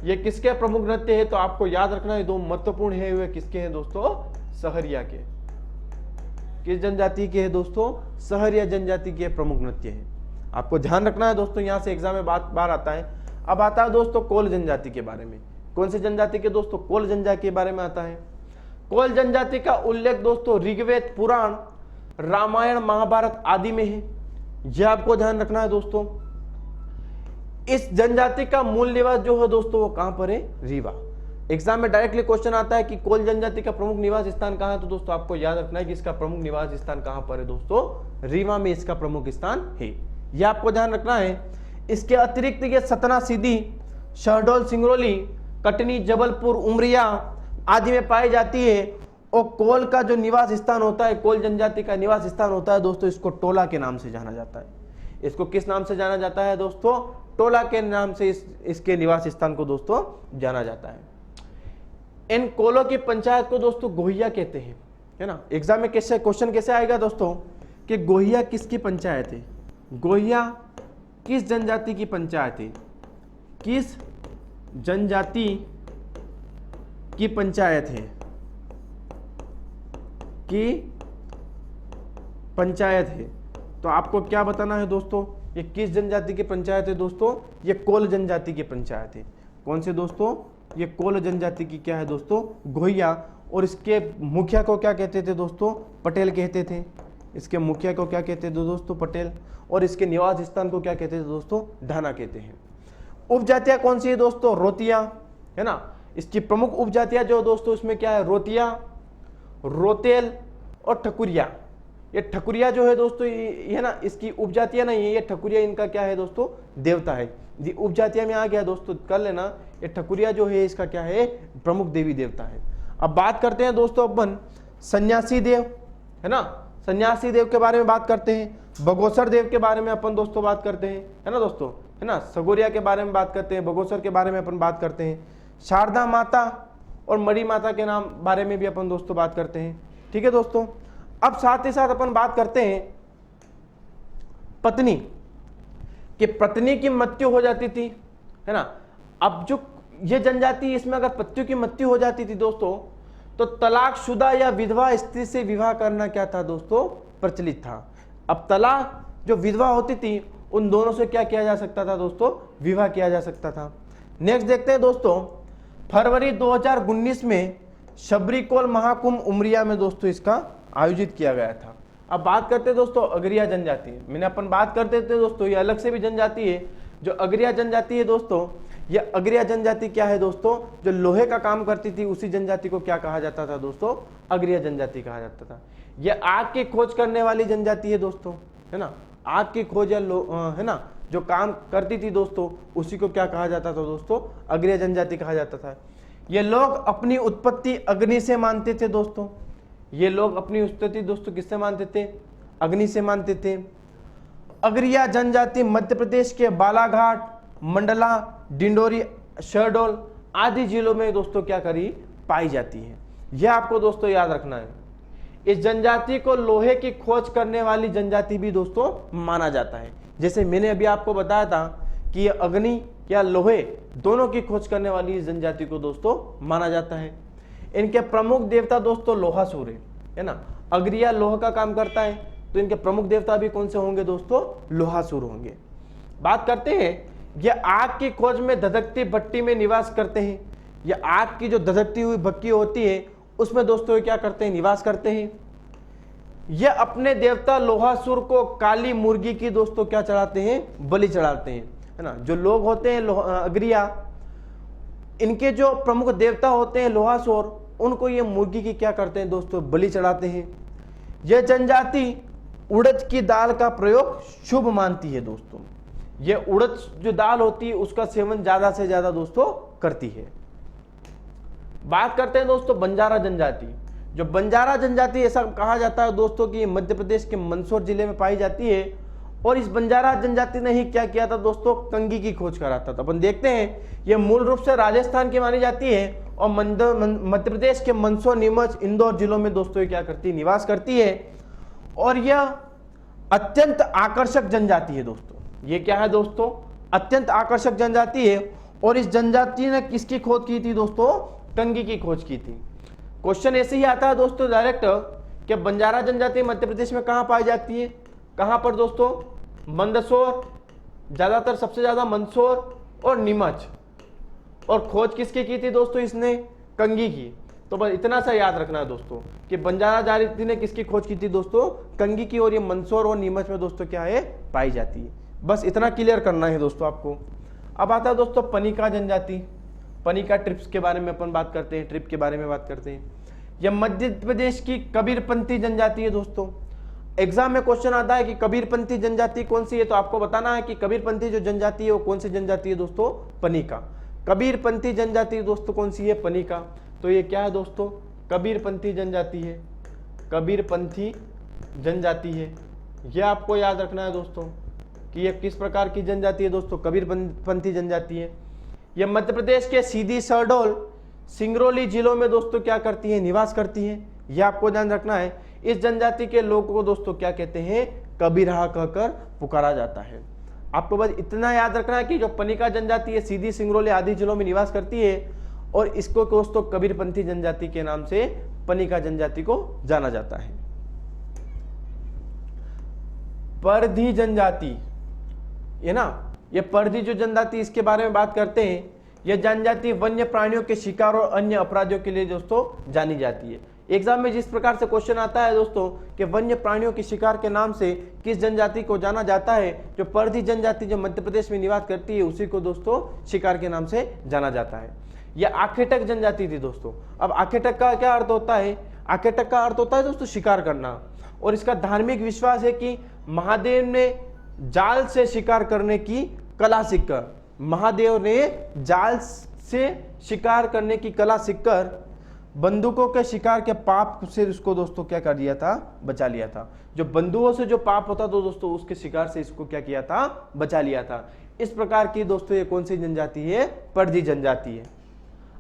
ये किसके प्रमुख नृत्य है, तो आपको याद रखना है दो महत्वपूर्ण है, वे किसके हैं दोस्तों, सहरिया के। किस जनजाति के है दोस्तों, सहरिया जनजाति के प्रमुख नृत्य है, आपको ध्यान रखना है दोस्तों, यहां से एग्जाम में बार आता है। अब आता है दोस्तों कोल जनजाति के बारे में। कौन सी जनजाति के दोस्तों, कोल जनजाति के बारे में आता है। कोल जनजाति का उल्लेख दोस्तों ऋग्वेद, पुराण, रामायण, महाभारत आदि में है, यह आपको ध्यान रखना है दोस्तों। इस जनजाति का मूल निवास जो है दोस्तों वो कहां पर है, रीवा। एग्जाम में डायरेक्टली क्वेश्चन आता है कि कोल जनजाति का प्रमुख निवास स्थान कहां है, तो दोस्तों आपको याद रखना है कि इसका प्रमुख निवास स्थान कहां पर है दोस्तों, रीवा में इसका प्रमुख स्थान है, यह आपको ध्यान रखना है। इसके अतिरिक्त ये सतना, सीधी, शहडोल, सिंगरौली, कटनी, जबलपुर, उमरिया आदि में पाई जाती है। और कोल का जो निवास स्थान होता है, कोल जनजाति का निवास स्थान होता है दोस्तों, इसको टोला के नाम से जाना जाता है। इसको किस नाम से जाना जाता है दोस्तों, टोला के नाम से इसके निवास स्थान को दोस्तों जाना जाता है। इन कोलों की पंचायत को दोस्तों गोहिया कहते हैं। है ना। एग्जाम में कैसे क्वेश्चन कैसे आएगा दोस्तों कि गोहिया किसकी पंचायत है, गोहिया किस जनजाति की पंचायत है, किस जनजाति की पंचायत है, की पंचायत है। तो आपको क्या बताना है दोस्तों, ये किस जनजाति की पंचायत है दोस्तों, ये कोल जनजाति की पंचायत है। कौन से दोस्तों, ये कोल जनजाति की क्या है दोस्तों, गोहिया। और इसके मुखिया को क्या कहते थे दोस्तों, पटेल कहते थे। इसके मुखिया को क्या कहते थे दोस्तों, पटेल। और इसके निवास स्थान को क्या कहते थे दोस्तों, ढाना कहते हैं। उपजातियां कौन सी है दोस्तों, रोतिया, है ना। इसकी प्रमुख उपजातियां जो दोस्तों इसमें क्या है, रोतिया, रोतेल और ठकुरिया। ये ठकुरिया जो है दोस्तों ये ना, इसकी उपजातियां नहीं है, ये ठकुरिया इनका क्या है दोस्तों, देवता है। ये उपजातियां में आ गया दोस्तों, कर लेना। ये ठकुरिया जो है इसका क्या है, प्रमुख देवी देवता है। अब बात करते हैं दोस्तों अपन सन्यासी देव, है ना। सन्यासी देव के बारे में बात करते हैं। बगोसर देव के बारे में अपन दोस्तों बात करते हैं, है ना दोस्तों, है ना। सगोरिया के बारे में बात करते हैं, बगोसर के बारे में अपन बात करते हैं। शारदा माता और मणि माता के नाम बारे में भी अपन दोस्तों बात करते हैं। ठीक है दोस्तों। अब साथ ही साथ अपन बात करते हैं पत्नी, कि पत्नी की मृत्यु हो जाती थी, है ना। अब जो ये जनजाति, इसमें अगर पत्नी की मृत्यु हो जाती थी दोस्तों, तो तलाकशुदा या विधवा स्त्री से विवाह करना क्या था दोस्तों, प्रचलित था। अब तलाक जो विधवा होती थी उन दोनों से क्या किया जा सकता था दोस्तों, विवाह किया जा सकता था। नेक्स्ट देखते हैं दोस्तों, फरवरी 2019 में शबरीकोल महाकुंभ उमरिया में दोस्तों इसका आयोजित किया गया था। अब बात करते हैं दोस्तों अगरिया जनजाति, मैंने अपन बात करते थे दोस्तों, ये अलग से भी जनजाति है जो अगरिया जनजाति है दोस्तों। ये अगरिया जनजाति क्या है दोस्तों, जो लोहे का काम करती थी, उसी जनजाति को क्या कहा जाता था दोस्तों, अगरिया जनजाति कहा जाता था। ये आग की खोज करने वाली जनजाति है दोस्तों, है ना। आग की खोज या है ना, जो काम करती थी दोस्तों, उसी को क्या कहा जाता था दोस्तों, अगरिया जनजाति कहा जाता था। ये लोग अपनी उत्पत्ति अग्नि से मानते थे दोस्तों। ये लोग अपनी उत्पत्ति दोस्तों किससे मानते थे, अग्नि से मानते थे। अगरिया जनजाति मध्य प्रदेश के बालाघाट, मंडला, डिंडोरी, शहडोल आदि जिलों में दोस्तों क्या करी, पाई जाती है। यह आपको दोस्तों याद रखना है। इस जनजाति को लोहे की खोज करने वाली जनजाति भी दोस्तों माना जाता है। जैसे मैंने अभी आपको बताया था कि ये अग्नि या लोहे दोनों की खोज करने वाली इस जनजाति को दोस्तों माना जाता है। इनके प्रमुख देवता दोस्तों लोहासुर है ना। अगरिया लोहा का काम करता है, तो इनके प्रमुख देवता भी कौन से होंगे दोस्तों, लोहासुर होंगे। बात करते हैं, ये आग की खोज में धधकती भट्टी में निवास करते हैं। ये आग की जो धधकती हुई भट्टी होती है उसमें दोस्तों क्या करते हैं, निवास करते हैं। ये अपने देवता लोहासुर को काली मुर्गी की दोस्तों क्या चढ़ाते हैं, बलि चढ़ाते हैं, है ना। जो लोग होते हैं अगरिया, इनके जो प्रमुख देवता होते हैं लोहासुर, उनको ये मुर्गी की क्या करते हैं दोस्तों, बलि चढ़ाते हैं। यह जनजाति उड़द की दाल का प्रयोग शुभ मानती है दोस्तों। ये उड़द जो दाल होती है उसका सेवन ज्यादा से ज्यादा दोस्तों करती है। बात करते हैं दोस्तों बंजारा जनजाति। जो बंजारा जनजाति, ऐसा कहा जाता है दोस्तों कि मध्य प्रदेश के मंदसौर जिले में पाई जाती है। और इस बंजारा जनजाति ने ही क्या किया था दोस्तों, कंघी की खोज कराता था। अपन देखते हैं, यह मूल रूप से राजस्थान की मानी जाती है और मध्य प्रदेश के मंदसौर, नीमच, इंदौर जिलों में दोस्तों ये क्या करती है, निवास करती है। और यह अत्यंत आकर्षक जनजाति है दोस्तों। ये क्या है दोस्तों, अत्यंत आकर्षक जनजाति है। और इस जनजाति ने किसकी खोज की थी दोस्तों, कंघी की खोज की थी। क्वेश्चन ऐसे ही आता है दोस्तों डायरेक्ट, कि बंजारा जनजाति मध्य प्रदेश में कहां पाई जाती है, कहां पर दोस्तों, मंदसौर, ज्यादातर सबसे ज्यादा मंदसौर और नीमच। और खोज किसकी की थी दोस्तों, इसने कंघी की। तो बस इतना सा याद रखना है दोस्तों कि बंजारा जनजाति ने किसकी खोज की थी दोस्तों, कंघी की। और ये मंदसौर और नीमच में दोस्तों क्या है, पाई जाती है। बस इतना क्लियर करना है दोस्तों आपको। अब आता है दोस्तों पनिका जनजाति। पनिका ट्रिप्स के बारे में अपन बात करते हैं, ट्रिप के बारे में बात करते हैं। यह मध्य प्रदेश की कबीरपंथी जनजाति है दोस्तों। एग्जाम में क्वेश्चन आता है कि कबीरपंथी जनजाति कौन सी है, तो आपको बताना है कि कबीरपंथी जो जनजाति है वो कौन सी जनजाति है दोस्तों, पनिका। कबीरपंथी जनजाति दोस्तों कौन सी है, पनिका। तो ये क्या है दोस्तों, कबीरपंथी जनजाति है, कबीरपंथी जनजाति है। यह आपको याद रखना है दोस्तों कि यह किस प्रकार की जनजाति है दोस्तों, कबीरपंथी जनजाति है। यह मध्य प्रदेश के सीधी, शहडोल, सिंगरौली जिलों में दोस्तों क्या करती है, निवास करती है। यह आपको ध्यान रखना है। इस जनजाति के लोगों को दोस्तों क्या कहते हैं, कबीरहा कहकर पुकारा जाता है। आपको बस इतना याद रखना है कि जो पनिका जनजाति है सीधी, सिंगरौली आदि जिलों में निवास करती है और इसको दोस्तों कबीरपंथी जनजाति के नाम से पनिका जनजाति को जाना जाता है। परधी जनजाति, ये ना, ये परधी जो जनजाति इसके बारे में बात करते हैं, यह जनजाति वन्य प्राणियों के शिकार और अन्य अपराधों के लिए दोस्तों जानी जाती है। एग्जाम में जिस प्रकार से क्वेश्चन आता है दोस्तों कि वन्य प्राणियों के शिकार के नाम से किस जनजाति को जाना जाता है, जो परधी जनजाति जो मध्य प्रदेश में निवास करती है उसी को दोस्तों शिकार के नाम से जाना जाता है। यह आखेटक जनजाति थी दोस्तों। अब आखेटक का क्या अर्थ होता है, आखेटक का अर्थ होता है दोस्तों शिकार करना, और इसका धार्मिक विश्वास है कि महादेव ने जाल से शिकार करने की कला सीखकर, महादेव ने जाल से शिकार करने की कला सीखकर बंदूकों के शिकार के पाप से उसको दोस्तों क्या कर दिया था, बचा लिया था। जो बंदूकों से जो पाप होता तो दोस्तों उसके शिकार से इसको क्या किया था, बचा लिया था। इस प्रकार की दोस्तों ये कौन सी जनजाति है, परधी जनजाति है।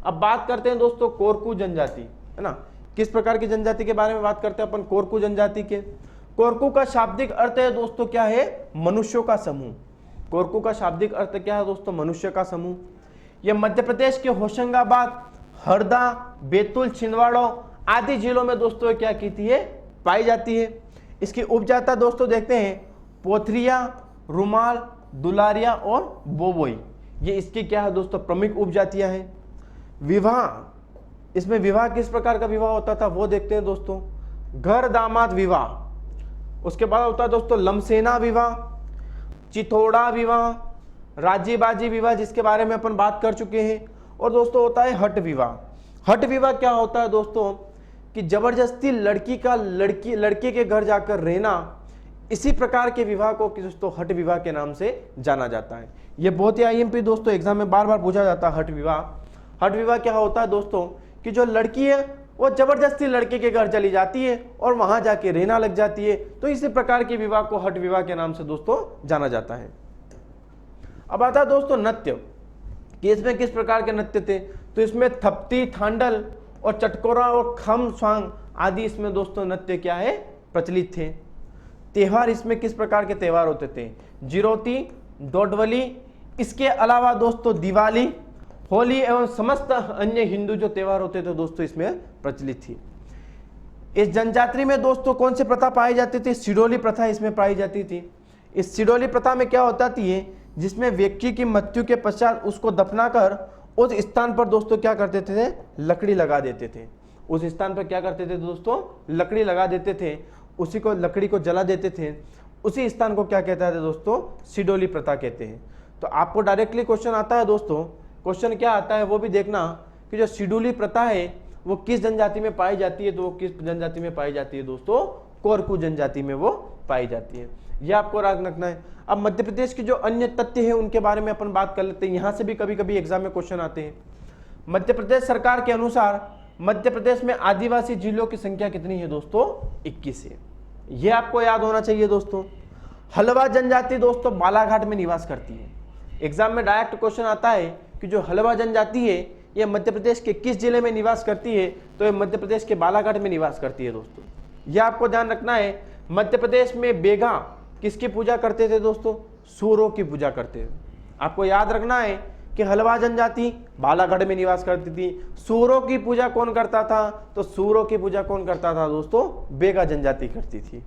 अब बात करते हैं दोस्तों कोरकू जनजाति, है ना। किस प्रकार की जनजाति के बारे में बात करते हैं अपन, कोरकू जनजाति के। कोरकू का शाब्दिक अर्थ है दोस्तों क्या है, मनुष्यों का समूह। कोरकू का शाब्दिक अर्थ क्या है दोस्तों, मनुष्य का समूह। यह मध्य प्रदेश के होशंगाबाद, हरदा, बैतूल, छिंदवाड़ा आदि जिलों में दोस्तों क्या की है, पाई जाती है। इसकी उपजातियां दोस्तों देखते हैं पोथरिया, रुमाल, दुलारिया और बोबोई, ये इसकी क्या है दोस्तों प्रमुख उपजातियां हैं। विवाह, इसमें विवाह किस प्रकार का विवाह होता था वो देखते हैं दोस्तों, घर दामाद विवाह, उसके बाद होता है दोस्तों लमसेना विवाह, चिथोड़ा विवाह, राजीबाजी विवाह जिसके बारे में अपन बात कर चुके हैं, और दोस्तों होता है हट विवाह। हट विवाह क्या होता है दोस्तों कि जबरदस्ती लड़की का लड़के के घर जाकर रहना, इसी प्रकार के विवाह को दोस्तों हट विवाह के नाम से जाना जाता है। यह बहुत ही आईएमपी दोस्तों एग्जाम में बार बार पूछा जाता है हट विवाह। हट विवाह क्या होता है दोस्तों कि जो लड़की है वो जबरदस्ती लड़के के घर चली जाती है और वहां जाके रहना लग जाती है, तो इसी प्रकार के विवाह को हट विवाह के नाम से दोस्तों जाना जाता है। अब आता है दोस्तों नृत्य, कि इसमें किस प्रकार के नृत्य थे, तो इसमें थप्ती, थांडल और चटकोरा और खम स्वांग आदि इसमें दोस्तों नृत्य क्या है, प्रचलित थे। त्योहार, इसमें किस प्रकार के त्योहार होते थे, जिरोती, डोडवली, इसके अलावा दोस्तों दिवाली, होली एवं समस्त अन्य हिंदू जो त्योहार होते थे दोस्तों इसमें प्रचलित थी। इस जनजाति में दोस्तों कौन सी प्रथा पाई जाती थी, सिडोली प्रथा इसमें पाई जाती थी। इस सिडोली प्रथा में क्या होता थी, जिसमें व्यक्ति की मृत्यु के पश्चात उसको दफनाकर उस स्थान पर दोस्तों क्या करते थे, लकड़ी लगा देते थे। उस स्थान पर क्या करते थे दोस्तों, लकड़ी लगा देते थे, उसी को लकड़ी को जला देते थे। उसी स्थान को क्या कहता है दोस्तों, सिडोली प्रथा कहते हैं। तो आपको डायरेक्टली क्वेश्चन आता है दोस्तों, क्वेश्चन क्या आता है वो भी देखना कि जो सिडोली प्रथा है वो किस जनजाति में पाई जाती है, तो वो किस जनजाति में पाई जाती है दोस्तों, कोरकू जनजाति में वो पाई जाती है। यह आपको याद रखना है। अब मध्य प्रदेश के जो अन्य तथ्य हैं उनके बारे में अपन बात कर लेते हैं, यहां से भी कभी कभी एग्जाम में क्वेश्चन आते हैं। मध्य प्रदेश सरकार के अनुसार मध्य प्रदेश में आदिवासी जिलों की संख्या कितनी है दोस्तों, 21 है। यह आपको याद होना चाहिए दोस्तों। हलवा जनजाति दोस्तों बालाघाट में निवास करती है। एग्जाम में डायरेक्ट क्वेश्चन आता है कि जो हलवा जनजाति है यह मध्य प्रदेश के किस जिले में निवास करती है, तो यह मध्य प्रदेश के बालाघाट में निवास करती है दोस्तों। यह आपको ध्यान रखना है। मध्य प्रदेश में बेगा किसकी पूजा करते थे दोस्तों, सूरों की पूजा करते थे। आपको याद रखना है कि हलवा जनजाति बालाघाट में निवास करती थी। सूरों की पूजा कौन करता था, तो सूरों की पूजा कौन करता था दोस्तों, बेगा जनजाति करती थी।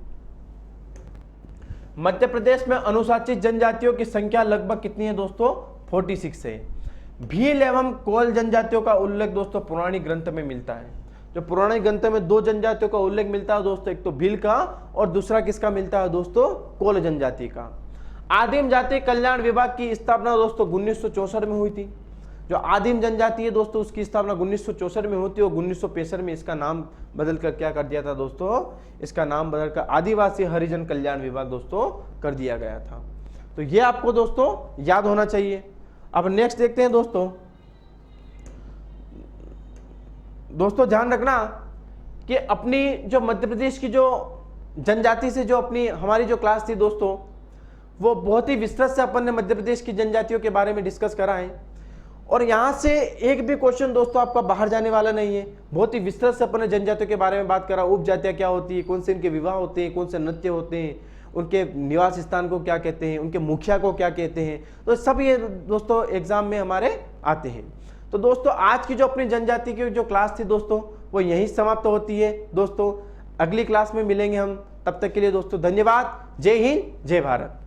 मध्य प्रदेश में अनुसूचित जनजातियों की संख्या लगभग कितनी है दोस्तों, 46 है। भील एवं कोल जनजातियों का उल्लेख दोस्तों पुरानी ग्रंथ में मिलता है। जो पुराने ग्रंथ में दो जनजातियों का उल्लेख मिलता है दोस्तों, एक तो भील का और दूसरा किसका मिलता है दोस्तों, कोल जनजाति का। आदिम जाति कल्याण विभाग की स्थापना दोस्तों 1964 में हुई थी। जो आदिम जनजाति है दोस्तों उसकी स्थापना 1964 में होती है और 1965 में इसका नाम बदलकर क्या कर दिया था दोस्तों, इसका नाम बदलकर आदिवासी हरिजन कल्याण विभाग दोस्तों कर दिया गया था। तो ये आपको दोस्तों याद होना चाहिए। अब नेक्स्ट देखते हैं दोस्तों ध्यान रखना कि अपनी जो मध्य प्रदेश की जो जनजाति से जो अपनी हमारी जो क्लास थी दोस्तों, वो बहुत ही विस्तृत से अपन ने मध्य प्रदेश की जनजातियों के बारे में डिस्कस करा है। और यहाँ से एक भी क्वेश्चन दोस्तों आपका बाहर जाने वाला नहीं है। बहुत ही विस्तृत से अपने जनजातियों के बारे में बात करा, उपजातियाँ क्या होती है, कौन से इनके विवाह होते हैं, कौन से नृत्य होते हैं, उनके निवास स्थान को क्या कहते हैं, उनके मुखिया को क्या कहते हैं, तो सब ये दोस्तों एग्जाम में हमारे आते हैं। तो दोस्तों आज की जो अपनी जनजाति की जो क्लास थी दोस्तों वो यहीं समाप्त होती है। दोस्तों अगली क्लास में मिलेंगे हम, तब तक के लिए दोस्तों धन्यवाद। जय हिंद, जय भारत।